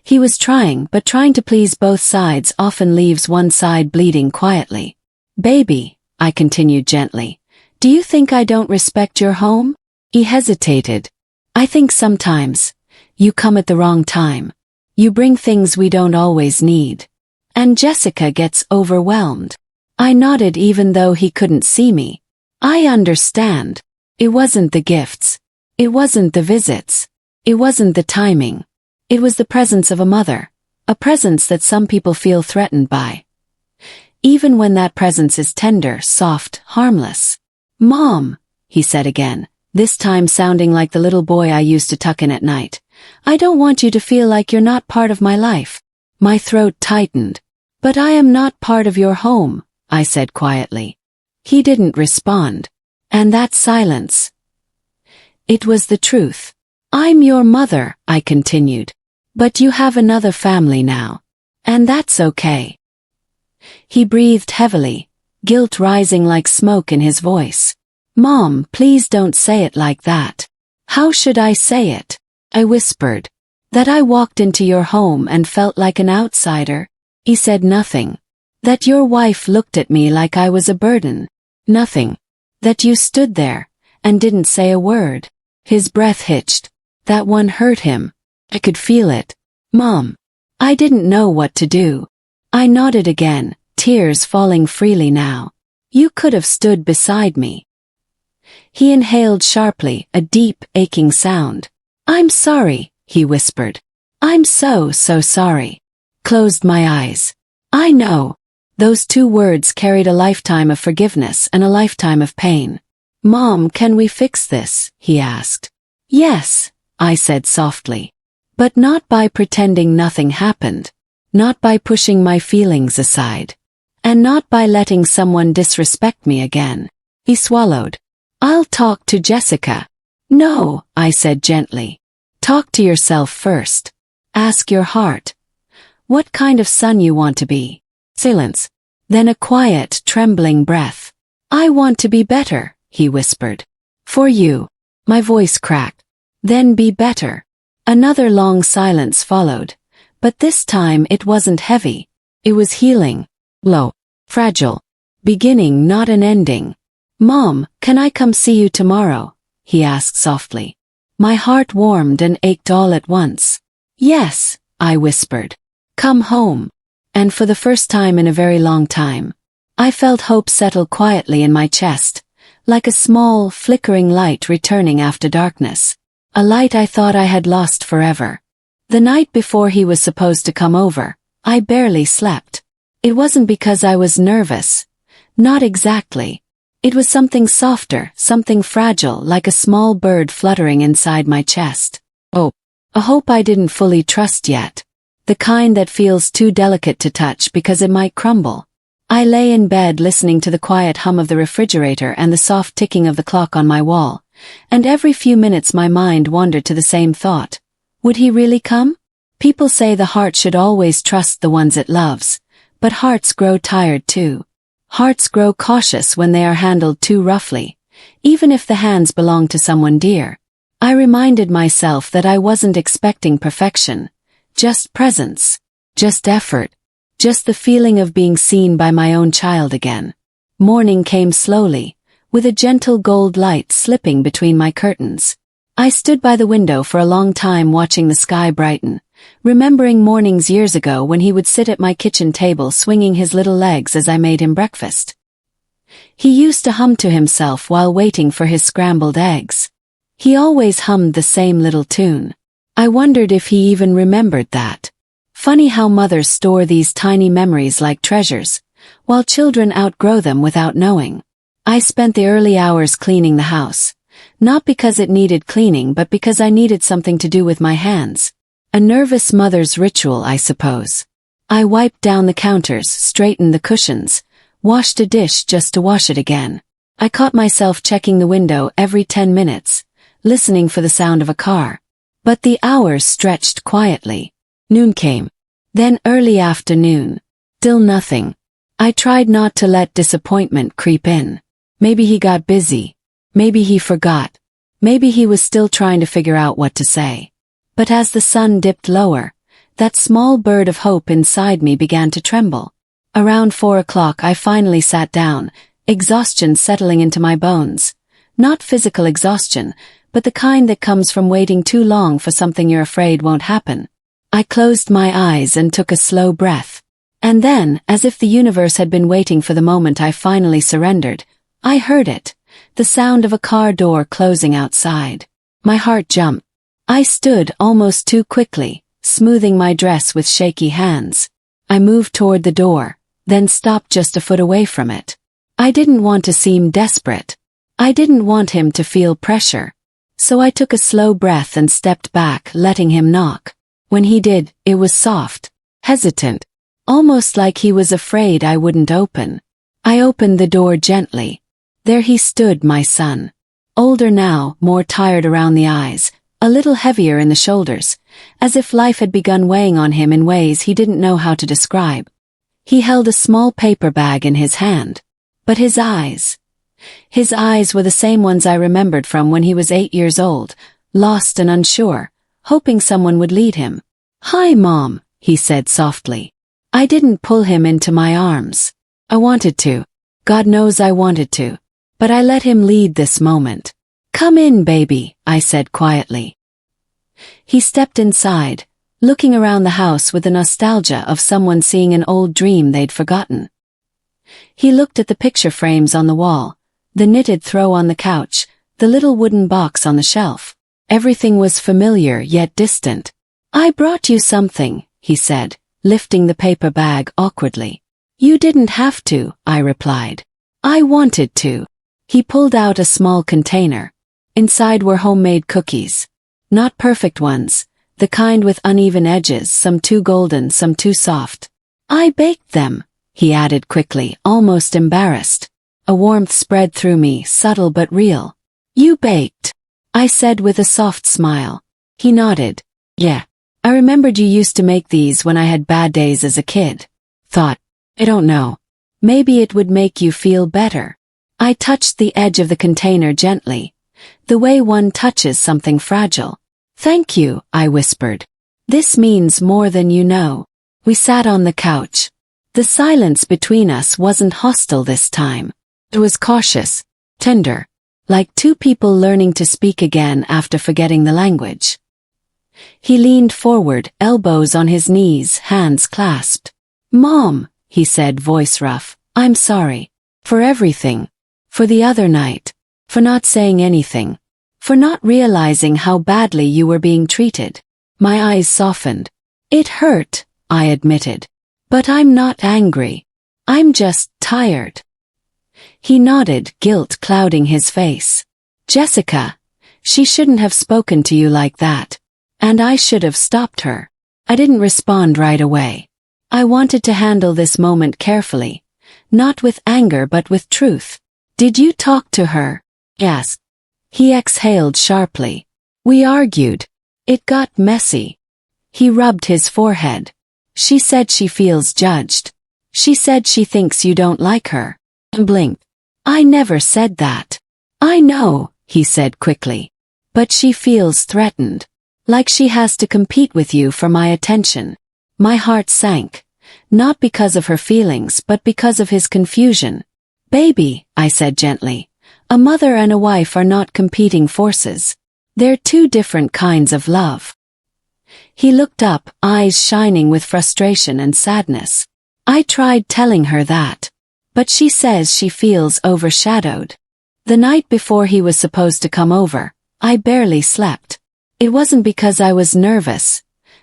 He was trying, but trying to please both sides often leaves one side bleeding quietly. Baby, I continued gently, do you think I don't respect your home? He hesitated. I think sometimes, you come at the wrong time. You bring things we don't always need. And Jessica gets overwhelmed. I nodded even though he couldn't see me. I understand. It wasn't the gifts. It wasn't the visits. It wasn't the timing. It was the presence of a mother. A presence that some people feel threatened by. Even when that presence is tender, soft, harmless. Mom, he said again, this time sounding like the little boy I used to tuck in at night. I don't want you to feel like you're not part of my life. My throat tightened. But I am not part of your home, I said quietly. He didn't respond. And that silence. It was the truth. I'm your mother, I continued. But you have another family now. And that's okay. He breathed heavily, guilt rising like smoke in his voice. Mom, please don't say it like that. How should I say it? I whispered. That I walked into your home and felt like an outsider. He said nothing. That your wife looked at me like I was a burden. Nothing. That you stood there and didn't say a word. His breath hitched. That one hurt him. I could feel it. Mom. I didn't know what to do. I nodded again, tears falling freely now. You could have stood beside me. He inhaled sharply, a deep, aching sound. I'm sorry, he whispered. I'm so sorry. Closed my eyes. I know. Those two words carried a lifetime of forgiveness and a lifetime of pain. Mom, can we fix this? He asked. Yes, I said softly. But not by pretending nothing happened. Not by pushing my feelings aside. And not by letting someone disrespect me again. He swallowed. I'll talk to Jessica. No, I said gently. Talk to yourself first. Ask your heart. What kind of son you want to be? Silence. Then a quiet, trembling breath. I want to be better, he whispered. For you. My voice cracked. Then be better. Another long silence followed. But this time it wasn't heavy. It was healing. Low. Fragile. Beginning, not an ending. Mom, can I come see you tomorrow? He asked softly. My heart warmed and ached all at once. Yes, I whispered. Come home. And for the first time in a very long time, I felt hope settle quietly in my chest, like a small, flickering light returning after darkness. A light I thought I had lost forever. The night before he was supposed to come over, I barely slept. It wasn't because I was nervous. Not exactly. It was something softer, something fragile, like a small bird fluttering inside my chest. Oh, a hope I didn't fully trust yet. The kind that feels too delicate to touch because it might crumble. I lay in bed listening to the quiet hum of the refrigerator and the soft ticking of the clock on my wall, and every few minutes my mind wandered to the same thought. Would he really come? People say the heart should always trust the ones it loves, but hearts grow tired too. Hearts grow cautious when they are handled too roughly, even if the hands belong to someone dear. I reminded myself that I wasn't expecting perfection, just presence, just effort, just the feeling of being seen by my own child again. Morning came slowly, with a gentle gold light slipping between my curtains. I stood by the window for a long time watching the sky brighten, remembering mornings years ago when he would sit at my kitchen table swinging his little legs as I made him breakfast. He used to hum to himself while waiting for his scrambled eggs. He always hummed the same little tune. I wondered if he even remembered that. Funny how mothers store these tiny memories like treasures, while children outgrow them without knowing. I spent the early hours cleaning the house, not because it needed cleaning but because I needed something to do with my hands. A nervous mother's ritual, I suppose. I wiped down the counters, straightened the cushions, washed a dish just to wash it again. I caught myself checking the window every 10 minutes, listening for the sound of a car. But the hours stretched quietly. Noon came. Then early afternoon. Still nothing. I tried not to let disappointment creep in. Maybe he got busy. Maybe he forgot. Maybe he was still trying to figure out what to say. But as the sun dipped lower, that small bird of hope inside me began to tremble. Around 4 o'clock I finally sat down, exhaustion settling into my bones. Not physical exhaustion, but the kind that comes from waiting too long for something you're afraid won't happen. I closed my eyes and took a slow breath. And then, as if the universe had been waiting for the moment I finally surrendered, I heard it, the sound of a car door closing outside. My heart jumped. I stood almost too quickly, smoothing my dress with shaky hands. I moved toward the door, then stopped just a foot away from it. I didn't want to seem desperate. I didn't want him to feel pressure. So I took a slow breath and stepped back, letting him knock. When he did, it was soft, hesitant, almost like he was afraid I wouldn't open. I opened the door gently. There he stood, my son. Older now, more tired around the eyes, a little heavier in the shoulders, as if life had begun weighing on him in ways he didn't know how to describe. He held a small paper bag in his hand. But his eyes were the same ones I remembered from when he was 8 years old, lost and unsure, hoping someone would lead him. "Hi, Mom," he said softly. I didn't pull him into my arms. I wanted to. God knows I wanted to. But I let him lead this moment. "Come in, baby," I said quietly. He stepped inside, looking around the house with the nostalgia of someone seeing an old dream they'd forgotten. He looked at the picture frames on the wall, the knitted throw on the couch, the little wooden box on the shelf. Everything was familiar yet distant. "I brought you something," he said, lifting the paper bag awkwardly. "You didn't have to," I replied. "I wanted to." He pulled out a small container. Inside were homemade cookies. Not perfect ones, the kind with uneven edges, some too golden, some too soft. "I baked them," he added quickly, almost embarrassed. A warmth spread through me, subtle but real. "You baked?" I said with a soft smile. He nodded. "Yeah. I remembered you used to make these when I had bad days as a kid. Thought, I don't know. Maybe it would make you feel better." I touched the edge of the container gently, the way one touches something fragile. "Thank you," I whispered. "This means more than you know." We sat on the couch. The silence between us wasn't hostile this time. It was cautious, tender, like two people learning to speak again after forgetting the language. He leaned forward, elbows on his knees, hands clasped. "Mom," he said, voice rough, "I'm sorry. For everything. For the other night. For not saying anything. For not realizing how badly you were being treated." My eyes softened. "It hurt," I admitted. "But I'm not angry. I'm just tired." He nodded, guilt clouding his face. "Jessica, she shouldn't have spoken to you like that. And I should have stopped her." I didn't respond right away. I wanted to handle this moment carefully, not with anger but with truth. "Did you talk to her?" he asked. He exhaled sharply. "We argued. It got messy." He rubbed his forehead. "She said she feels judged. She said she thinks you don't like her." and blinked. I never said that. I know, he said quickly. But she feels threatened. Like she has to compete with you for my attention. My heart sank. Not because of her feelings but because of his confusion. Baby, I said gently. A mother and a wife are not competing forces. They're two different kinds of love. He looked up, eyes shining with frustration and sadness. I tried telling her that. But she says she feels overshadowed. The night before he was supposed to come over, I barely slept. It wasn't because I was nervous.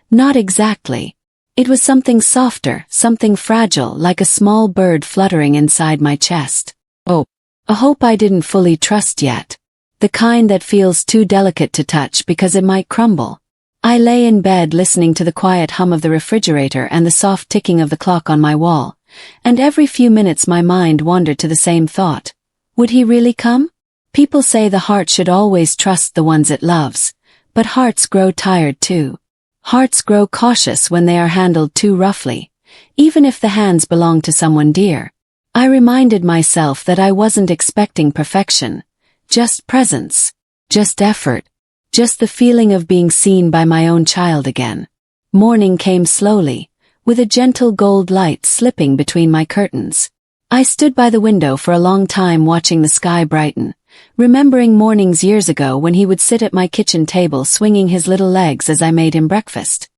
Not exactly. It was something softer, something fragile, like a small bird fluttering inside my chest. Oh, a hope I didn't fully trust yet. The kind that feels too delicate to touch because it might crumble. I lay in bed listening to the quiet hum of the refrigerator and the soft ticking of the clock on my wall, and every few minutes my mind wandered to the same thought. Would he really come? People say the heart should always trust the ones it loves, but hearts grow tired too. Hearts grow cautious when they are handled too roughly, even if the hands belong to someone dear. I reminded myself that I wasn't expecting perfection, just presence, just effort, just the feeling of being seen by my own child again. Morning came slowly, with a gentle gold light slipping between my curtains. I stood by the window for a long time watching the sky brighten, remembering mornings years ago when he would sit at my kitchen table swinging his little legs as I made him breakfast.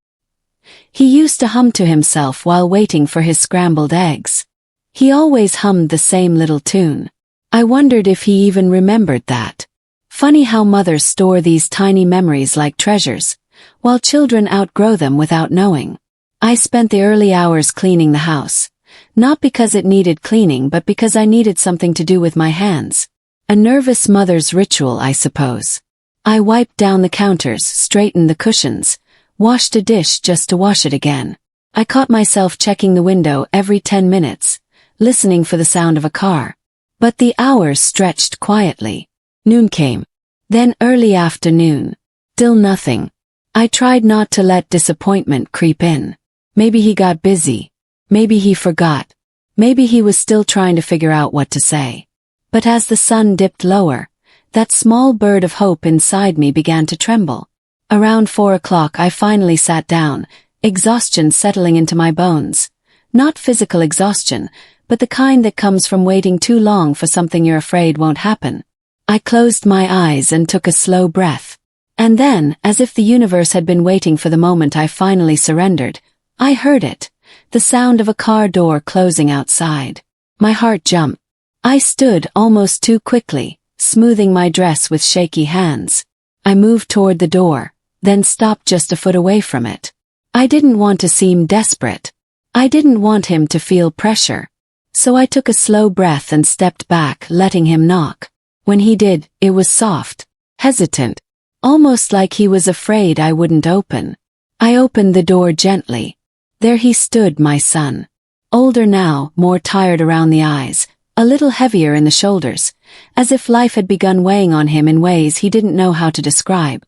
He used to hum to himself while waiting for his scrambled eggs. He always hummed the same little tune. I wondered if he even remembered that. Funny how mothers store these tiny memories like treasures, while children outgrow them without knowing. I spent the early hours cleaning the house, not because it needed cleaning but because I needed something to do with my hands. A nervous mother's ritual, I suppose. I wiped down the counters, straightened the cushions, washed a dish just to wash it again. I caught myself checking the window every 10 minutes, listening for the sound of a car. But the hours stretched quietly. Noon came. Then early afternoon. Still nothing. I tried not to let disappointment creep in. Maybe he got busy. Maybe he forgot. Maybe he was still trying to figure out what to say. But as the sun dipped lower, that small bird of hope inside me began to tremble. Around 4 o'clock I finally sat down, exhaustion settling into my bones. Not physical exhaustion, but the kind that comes from waiting too long for something you're afraid won't happen. I closed my eyes and took a slow breath. And then, as if the universe had been waiting for the moment I finally surrendered, I heard it, the sound of a car door closing outside. My heart jumped. I stood almost too quickly, smoothing my dress with shaky hands. I moved toward the door, then stopped just a foot away from it. I didn't want to seem desperate. I didn't want him to feel pressure. So I took a slow breath and stepped back, letting him knock. When he did, it was soft, hesitant, almost like he was afraid I wouldn't open. I opened the door gently. There he stood, my son. Older now, more tired around the eyes, a little heavier in the shoulders, as if life had begun weighing on him in ways he didn't know how to describe.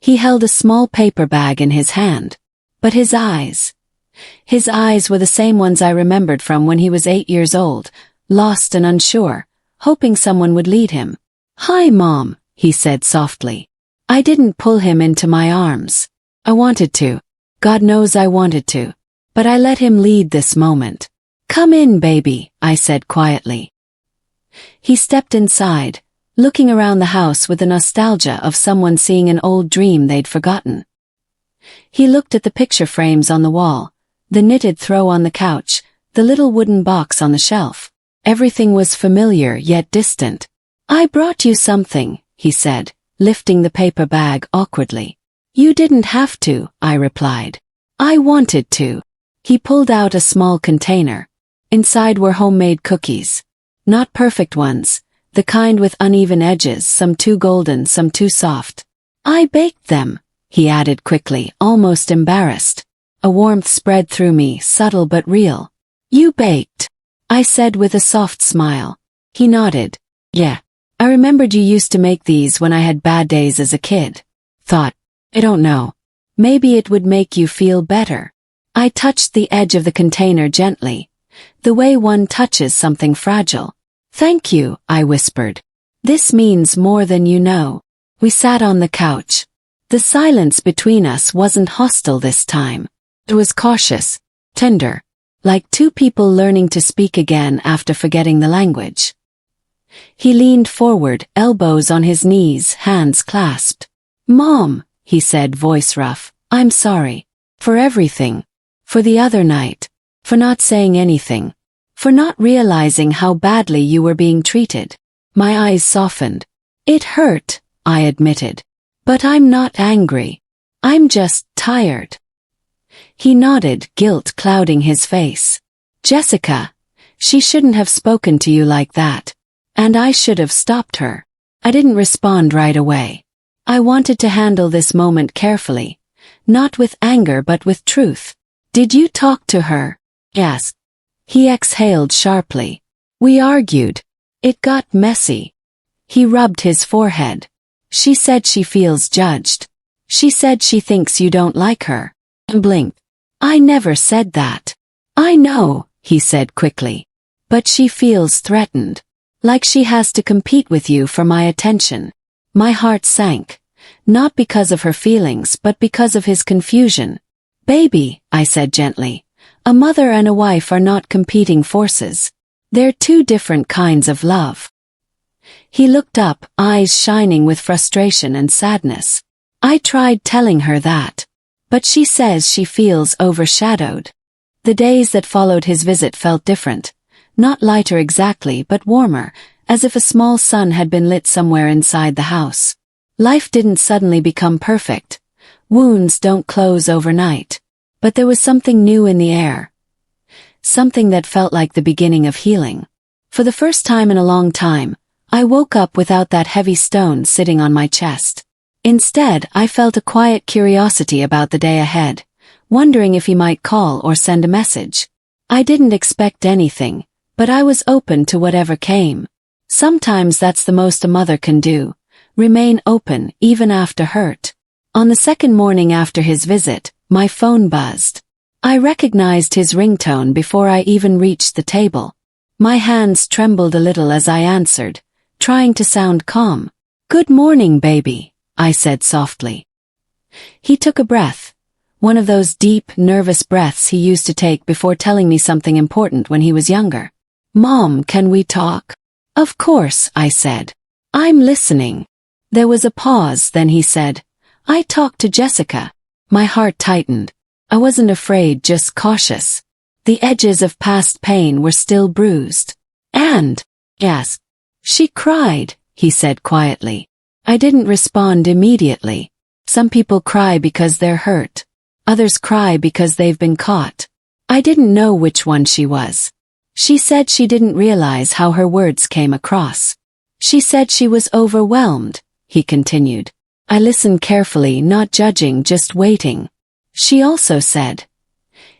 He held a small paper bag in his hand. But his eyes were the same ones I remembered from when he was 8 years old, lost and unsure, hoping someone would lead him. "Hi, Mom," he said softly. I didn't pull him into my arms. I wanted to. God knows I wanted to. But I let him lead this moment. "Come in, baby," I said quietly. He stepped inside, looking around the house with the nostalgia of someone seeing an old dream they'd forgotten. He looked at the picture frames on the wall, the knitted throw on the couch, the little wooden box on the shelf. Everything was familiar yet distant. "I brought you something," he said, lifting the paper bag awkwardly. "You didn't have to," I replied. "I wanted to." He pulled out a small container. Inside were homemade cookies. Not perfect ones, the kind with uneven edges, some too golden, some too soft. "I baked them," he added quickly, almost embarrassed. A warmth spread through me, subtle but real. "You baked?" I said with a soft smile. He nodded. "Yeah. I remembered you used to make these when I had bad days as a kid. Thought, I don't know. Maybe it would make you feel better." I touched the edge of the container gently, the way one touches something fragile. Thank you, I whispered. This means more than you know. We sat on the couch. The silence between us wasn't hostile this time. It was cautious, tender, like two people learning to speak again after forgetting the language. He leaned forward, elbows on his knees, hands clasped. Mom, he said, voice rough, I'm sorry. For everything. For the other night. For not saying anything. For not realizing how badly you were being treated. My eyes softened. It hurt, I admitted. But I'm not angry. I'm just tired. He nodded, guilt clouding his face. Jessica, she shouldn't have spoken to you like that. And I should have stopped her. I didn't respond right away. I wanted to handle this moment carefully. Not with anger but with truth. Did you talk to her? Yes. He exhaled sharply. We argued. It got messy. He rubbed his forehead. She said she feels judged. She said she thinks you don't like her. And blinked. I never said that. I know, he said quickly. But she feels threatened. Like she has to compete with you for my attention. My heart sank. Not because of her feelings but because of his confusion. Baby, I said gently. A mother and a wife are not competing forces. They're two different kinds of love. He looked up, eyes shining with frustration and sadness. I tried telling her that. But she says she feels overshadowed. The days that followed his visit felt different. Not lighter exactly but warmer, as if a small sun had been lit somewhere inside the house. Life didn't suddenly become perfect. Wounds don't close overnight. But there was something new in the air. Something that felt like the beginning of healing. For the first time in a long time, I woke up without that heavy stone sitting on my chest. Instead, I felt a quiet curiosity about the day ahead, wondering if he might call or send a message. I didn't expect anything, but I was open to whatever came. Sometimes that's the most a mother can do. Remain open, even after hurt. On the second morning after his visit, my phone buzzed. I recognized his ringtone before I even reached the table. My hands trembled a little as I answered, trying to sound calm. Good morning, baby, I said softly. He took a breath. One of those deep, nervous breaths he used to take before telling me something important when he was younger. Mom, can we talk? Of course, I said. I'm listening. There was a pause, then he said, I talked to Jessica. My heart tightened. I wasn't afraid, just cautious. The edges of past pain were still bruised. And, yes, she cried, he said quietly. I didn't respond immediately. Some people cry because they're hurt. Others cry because they've been caught. I didn't know which one she was. She said she didn't realize how her words came across. She said she was overwhelmed, he continued. I listened carefully, not judging, just waiting. She also said.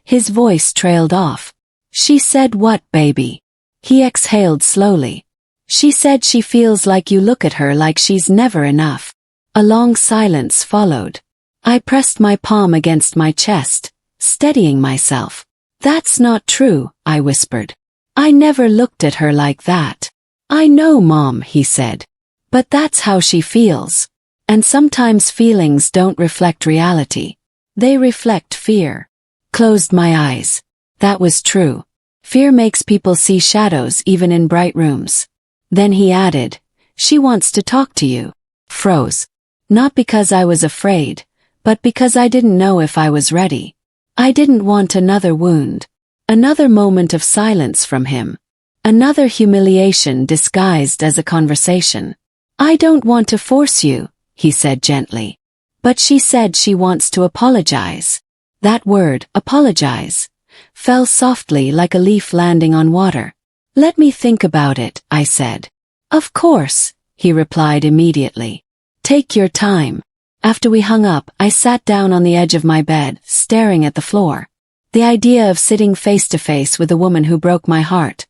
His voice trailed off. She said what, baby? He exhaled slowly. She said she feels like you look at her like she's never enough. A long silence followed. I pressed my palm against my chest, steadying myself. That's not true, I whispered. I never looked at her like that. I know, Mom, he said. But that's how she feels. And sometimes feelings don't reflect reality. They reflect fear. Closed my eyes. That was true. Fear makes people see shadows even in bright rooms. Then he added, she wants to talk to you. Froze. Not because I was afraid, but because I didn't know if I was ready. I didn't want another wound. Another moment of silence from him. Another humiliation disguised as a conversation. I don't want to force you, he said gently. But she said she wants to apologize. That word, apologize, fell softly like a leaf landing on water. Let me think about it, I said. Of course, he replied immediately. Take your time. After we hung up, I sat down on the edge of my bed, staring at the floor. The idea of sitting face to face with a woman who broke my heart.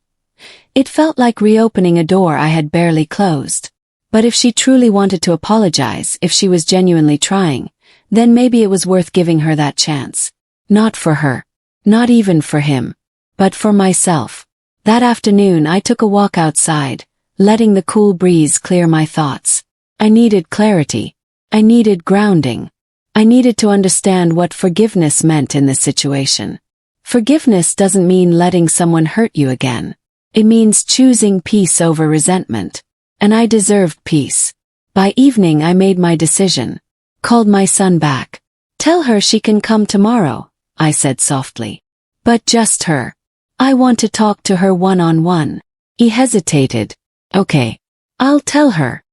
It felt like reopening a door I had barely closed. But if she truly wanted to apologize, if she was genuinely trying, then maybe it was worth giving her that chance. Not for her. Not even for him. But for myself. That afternoon I took a walk outside, letting the cool breeze clear my thoughts. I needed clarity. I needed grounding. I needed to understand what forgiveness meant in this situation. Forgiveness doesn't mean letting someone hurt you again. It means choosing peace over resentment. And I deserved peace. By evening I made my decision. Called my son back. "Tell her she can come tomorrow," I said softly. "But just her. I want to talk to her one-on-one." He hesitated. "Okay. I'll tell her."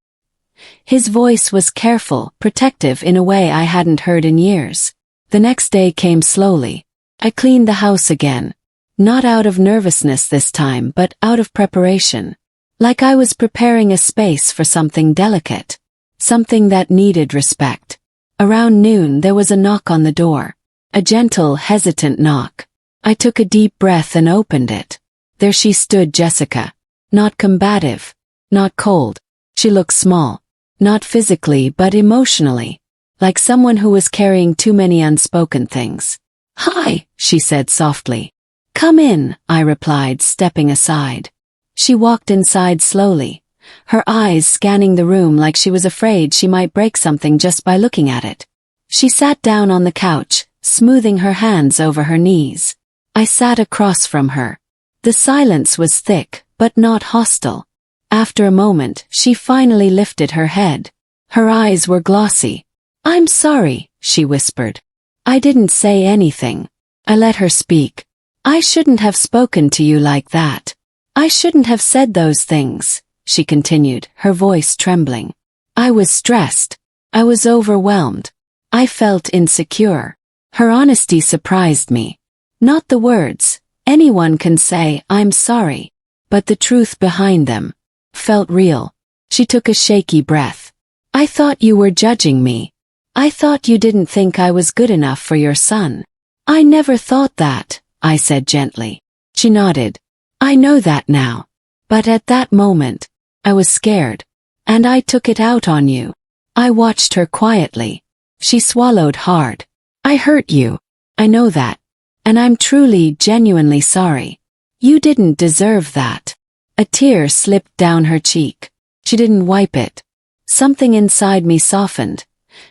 His voice was careful, protective in a way I hadn't heard in years. The next day came slowly. I cleaned the house again. Not out of nervousness this time, but out of preparation. Like I was preparing a space for something delicate. Something that needed respect. Around noon there was a knock on the door. A gentle, hesitant knock. I took a deep breath and opened it. There she stood, Jessica. Not combative. Not cold. She looked small. Not physically but emotionally. Like someone who was carrying too many unspoken things. "Hi," she said softly. "Come in," I replied, stepping aside. She walked inside slowly. Her eyes scanning the room like she was afraid she might break something just by looking at it. She sat down on the couch, smoothing her hands over her knees. I sat across from her. The silence was thick, but not hostile. After a moment, she finally lifted her head. Her eyes were glossy. "I'm sorry," she whispered. I didn't say anything. I let her speak. "I shouldn't have spoken to you like that. I shouldn't have said those things," she continued, her voice trembling. I was stressed. I was overwhelmed. I felt insecure. Her honesty surprised me. Not the words. Anyone can say, "I'm sorry." But the truth behind them felt real. She took a shaky breath. "I thought you were judging me. I thought you didn't think I was good enough for your son." "I never thought that," I said gently. She nodded. "I know that now. But at that moment, I was scared. And I took it out on you." I watched her quietly. She swallowed hard. "I hurt you. I know that. And I'm truly, genuinely sorry. You didn't deserve that." A tear slipped down her cheek. She didn't wipe it. Something inside me softened.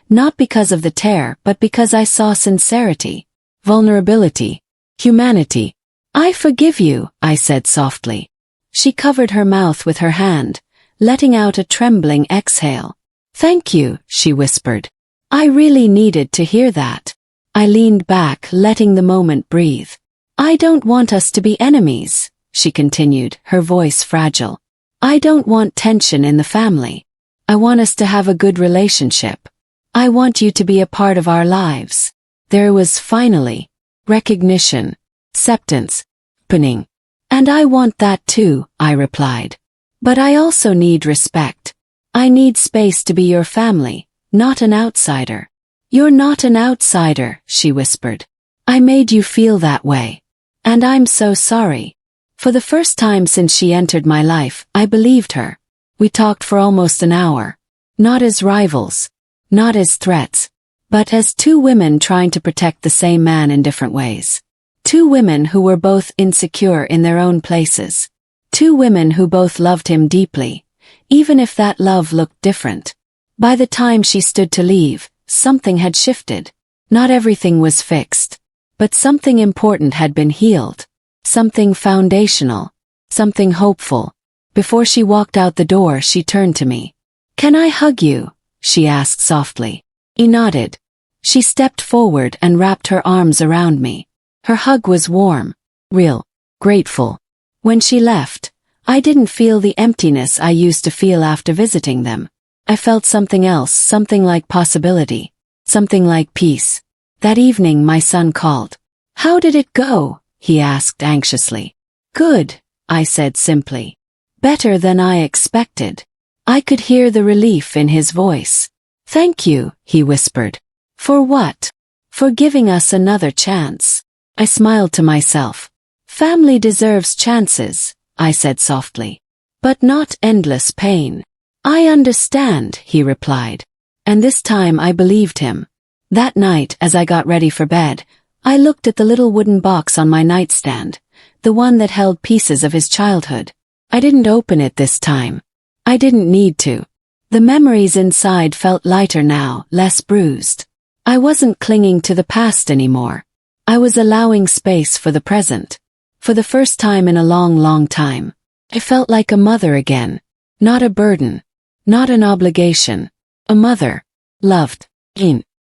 Not because of the tear, but because I saw sincerity, vulnerability, humanity. "I forgive you," I said softly. She covered her mouth with her hand, letting out a trembling exhale. "Thank you," she whispered. I really needed to hear that. I leaned back, letting the moment breathe. "I don't want us to be enemies," she continued, her voice fragile. "I don't want tension in the family. I want us to have a good relationship. I want you to be a part of our lives." There was finally recognition, acceptance, opening. "And I want that too," I replied. "But I also need respect. I need space to be your family, not an outsider." "You're not an outsider," she whispered. "I made you feel that way. And I'm so sorry." For the first time since she entered my life, I believed her. We talked for almost an hour. Not as rivals. Not as threats. But as two women trying to protect the same man in different ways. Two women who were both insecure in their own places. Two women who both loved him deeply, even if that love looked different. By the time she stood to leave, something had shifted. Not everything was fixed. But something important had been healed. Something foundational. Something hopeful. Before she walked out the door, she turned to me. "Can I hug you?" she asked softly. He nodded. She stepped forward and wrapped her arms around me. Her hug was warm, real, grateful. When she left, I didn't feel the emptiness I used to feel after visiting them. I felt something else, something like possibility, something like peace. That evening my son called. "How did it go?" he asked anxiously. "Good," I said simply. "Better than I expected." I could hear the relief in his voice. "Thank you," he whispered. "For what?" "For giving us another chance." I smiled to myself. "Family deserves chances," I said softly. "But not endless pain." "I understand," he replied. And this time I believed him. That night, as I got ready for bed, I looked at the little wooden box on my nightstand, the one that held pieces of his childhood. I didn't open it this time. I didn't need to. The memories inside felt lighter now, less bruised. I wasn't clinging to the past anymore. I was allowing space for the present. For the first time in a long, long time. I felt like a mother again. Not a burden. Not an obligation. A mother. Loved.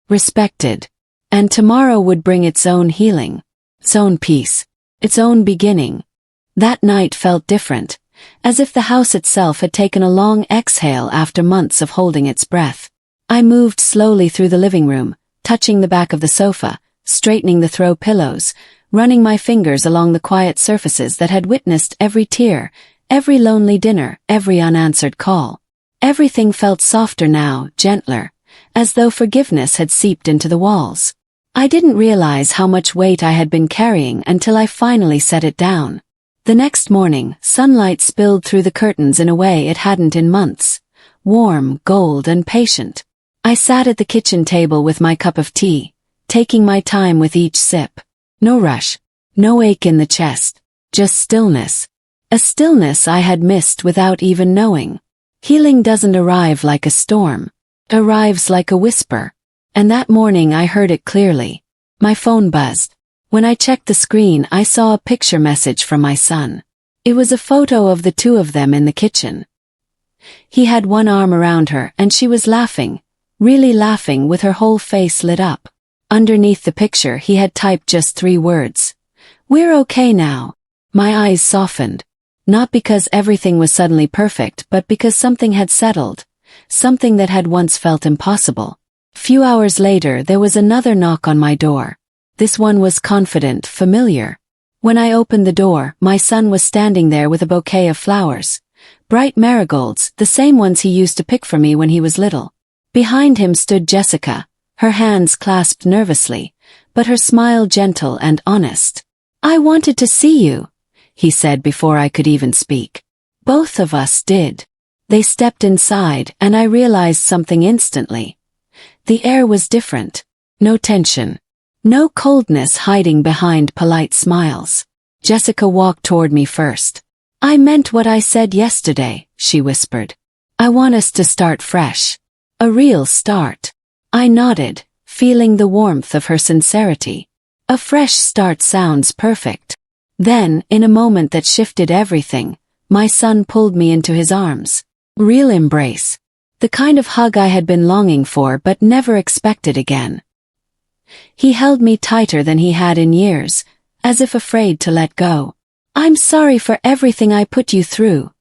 Respected. And tomorrow would bring its own healing. Its own peace. Its own beginning. That night felt different, as if the house itself had taken a long exhale after months of holding its breath. I moved slowly through the living room, touching the back of the sofa, straightening the throw pillows, running my fingers along the quiet surfaces that had witnessed every tear, every lonely dinner, every unanswered call. Everything felt softer now, gentler, as though forgiveness had seeped into the walls. I didn't realize how much weight I had been carrying until I finally set it down. The next morning, sunlight spilled through the curtains in a way it hadn't in months. Warm, gold, and patient. I sat at the kitchen table with my cup of tea, taking my time with each sip. No rush, no ache in the chest, just stillness. A stillness I had missed without even knowing. Healing doesn't arrive like a storm. It arrives like a whisper. And that morning I heard it clearly. My phone buzzed. When I checked the screen, I saw a picture message from my son. It was a photo of the two of them in the kitchen. He had one arm around her and she was laughing, really laughing with her whole face lit up. Underneath the picture he had typed just 3 words. "We're okay now." My eyes softened. Not because everything was suddenly perfect, but because something had settled. Something that had once felt impossible. Few hours later there was another knock on my door. This one was confident, familiar. When I opened the door, my son was standing there with a bouquet of flowers. Bright marigolds, the same ones he used to pick for me when he was little. Behind him stood Jessica, her hands clasped nervously, but her smile gentle and honest. "I wanted to see you," he said before I could even speak. Both of us did. They stepped inside and I realized something instantly. The air was different. No tension. No coldness hiding behind polite smiles. Jessica walked toward me first. "I meant what I said yesterday," she whispered. "I want us to start fresh. A real start." I nodded, feeling the warmth of her sincerity. A fresh start sounds perfect. Then, in a moment that shifted everything, my son pulled me into his arms. Real embrace. The kind of hug I had been longing for but never expected again. He held me tighter than he had in years, as if afraid to let go. "I'm sorry for everything I put you through,"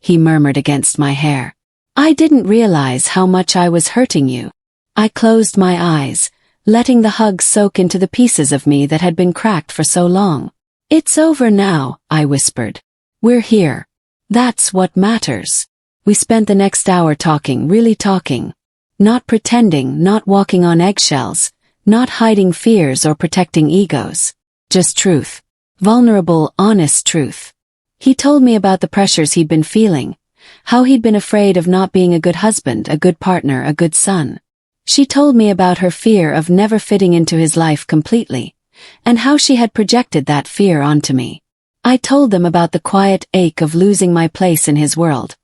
he murmured against my hair. "I didn't realize how much I was hurting you." I closed my eyes, letting the hug soak into the pieces of me that had been cracked for so long. "It's over now," I whispered. "We're here. That's what matters." We spent the next hour talking, really talking. Not pretending, not walking on eggshells, not hiding fears or protecting egos. Just truth. Vulnerable, honest truth. He told me about the pressures he'd been feeling, how he'd been afraid of not being a good husband, a good partner, a good son. She told me about her fear of never fitting into his life completely, and how she had projected that fear onto me. I told them about the quiet ache of losing my place in his world,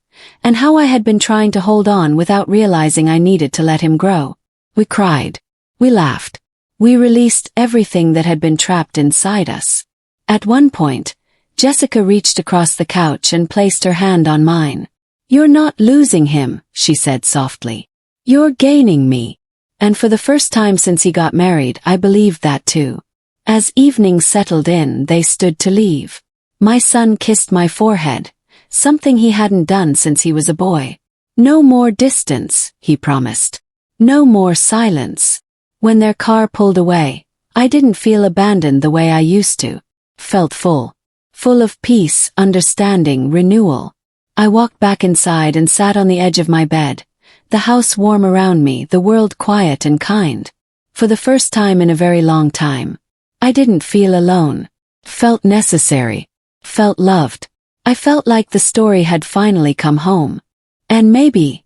and how I had been trying to hold on without realizing I needed to let him grow. We cried. We laughed. We released everything that had been trapped inside us. At one point, Jessica reached across the couch and placed her hand on mine. "You're not losing him," she said softly. "You're gaining me." And for the first time since he got married, I believed that too. As evening settled in, they stood to leave. My son kissed my forehead, something he hadn't done since he was a boy. "No more distance," he promised. "No more silence." When their car pulled away, I didn't feel abandoned the way I used to. Felt full. Full of peace, understanding, renewal. I walked back inside and sat on the edge of my bed, the house warm around me, the world quiet and kind. For the first time in a very long time, I didn't feel alone. Felt necessary. Felt loved. I felt like the story had finally come home. And maybe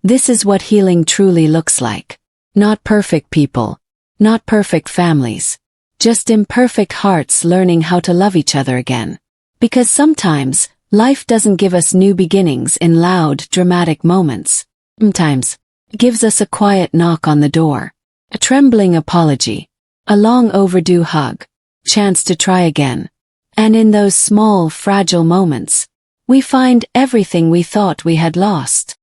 this is what healing truly looks like. Not perfect people. Not perfect families. just imperfect hearts learning how to love each other again. Because sometimes, life doesn't give us new beginnings in loud, dramatic moments. Sometimes, it gives us a quiet knock on the door, a trembling apology, a long overdue hug, chance to try again. And in those small, fragile moments, we find everything we thought we had lost.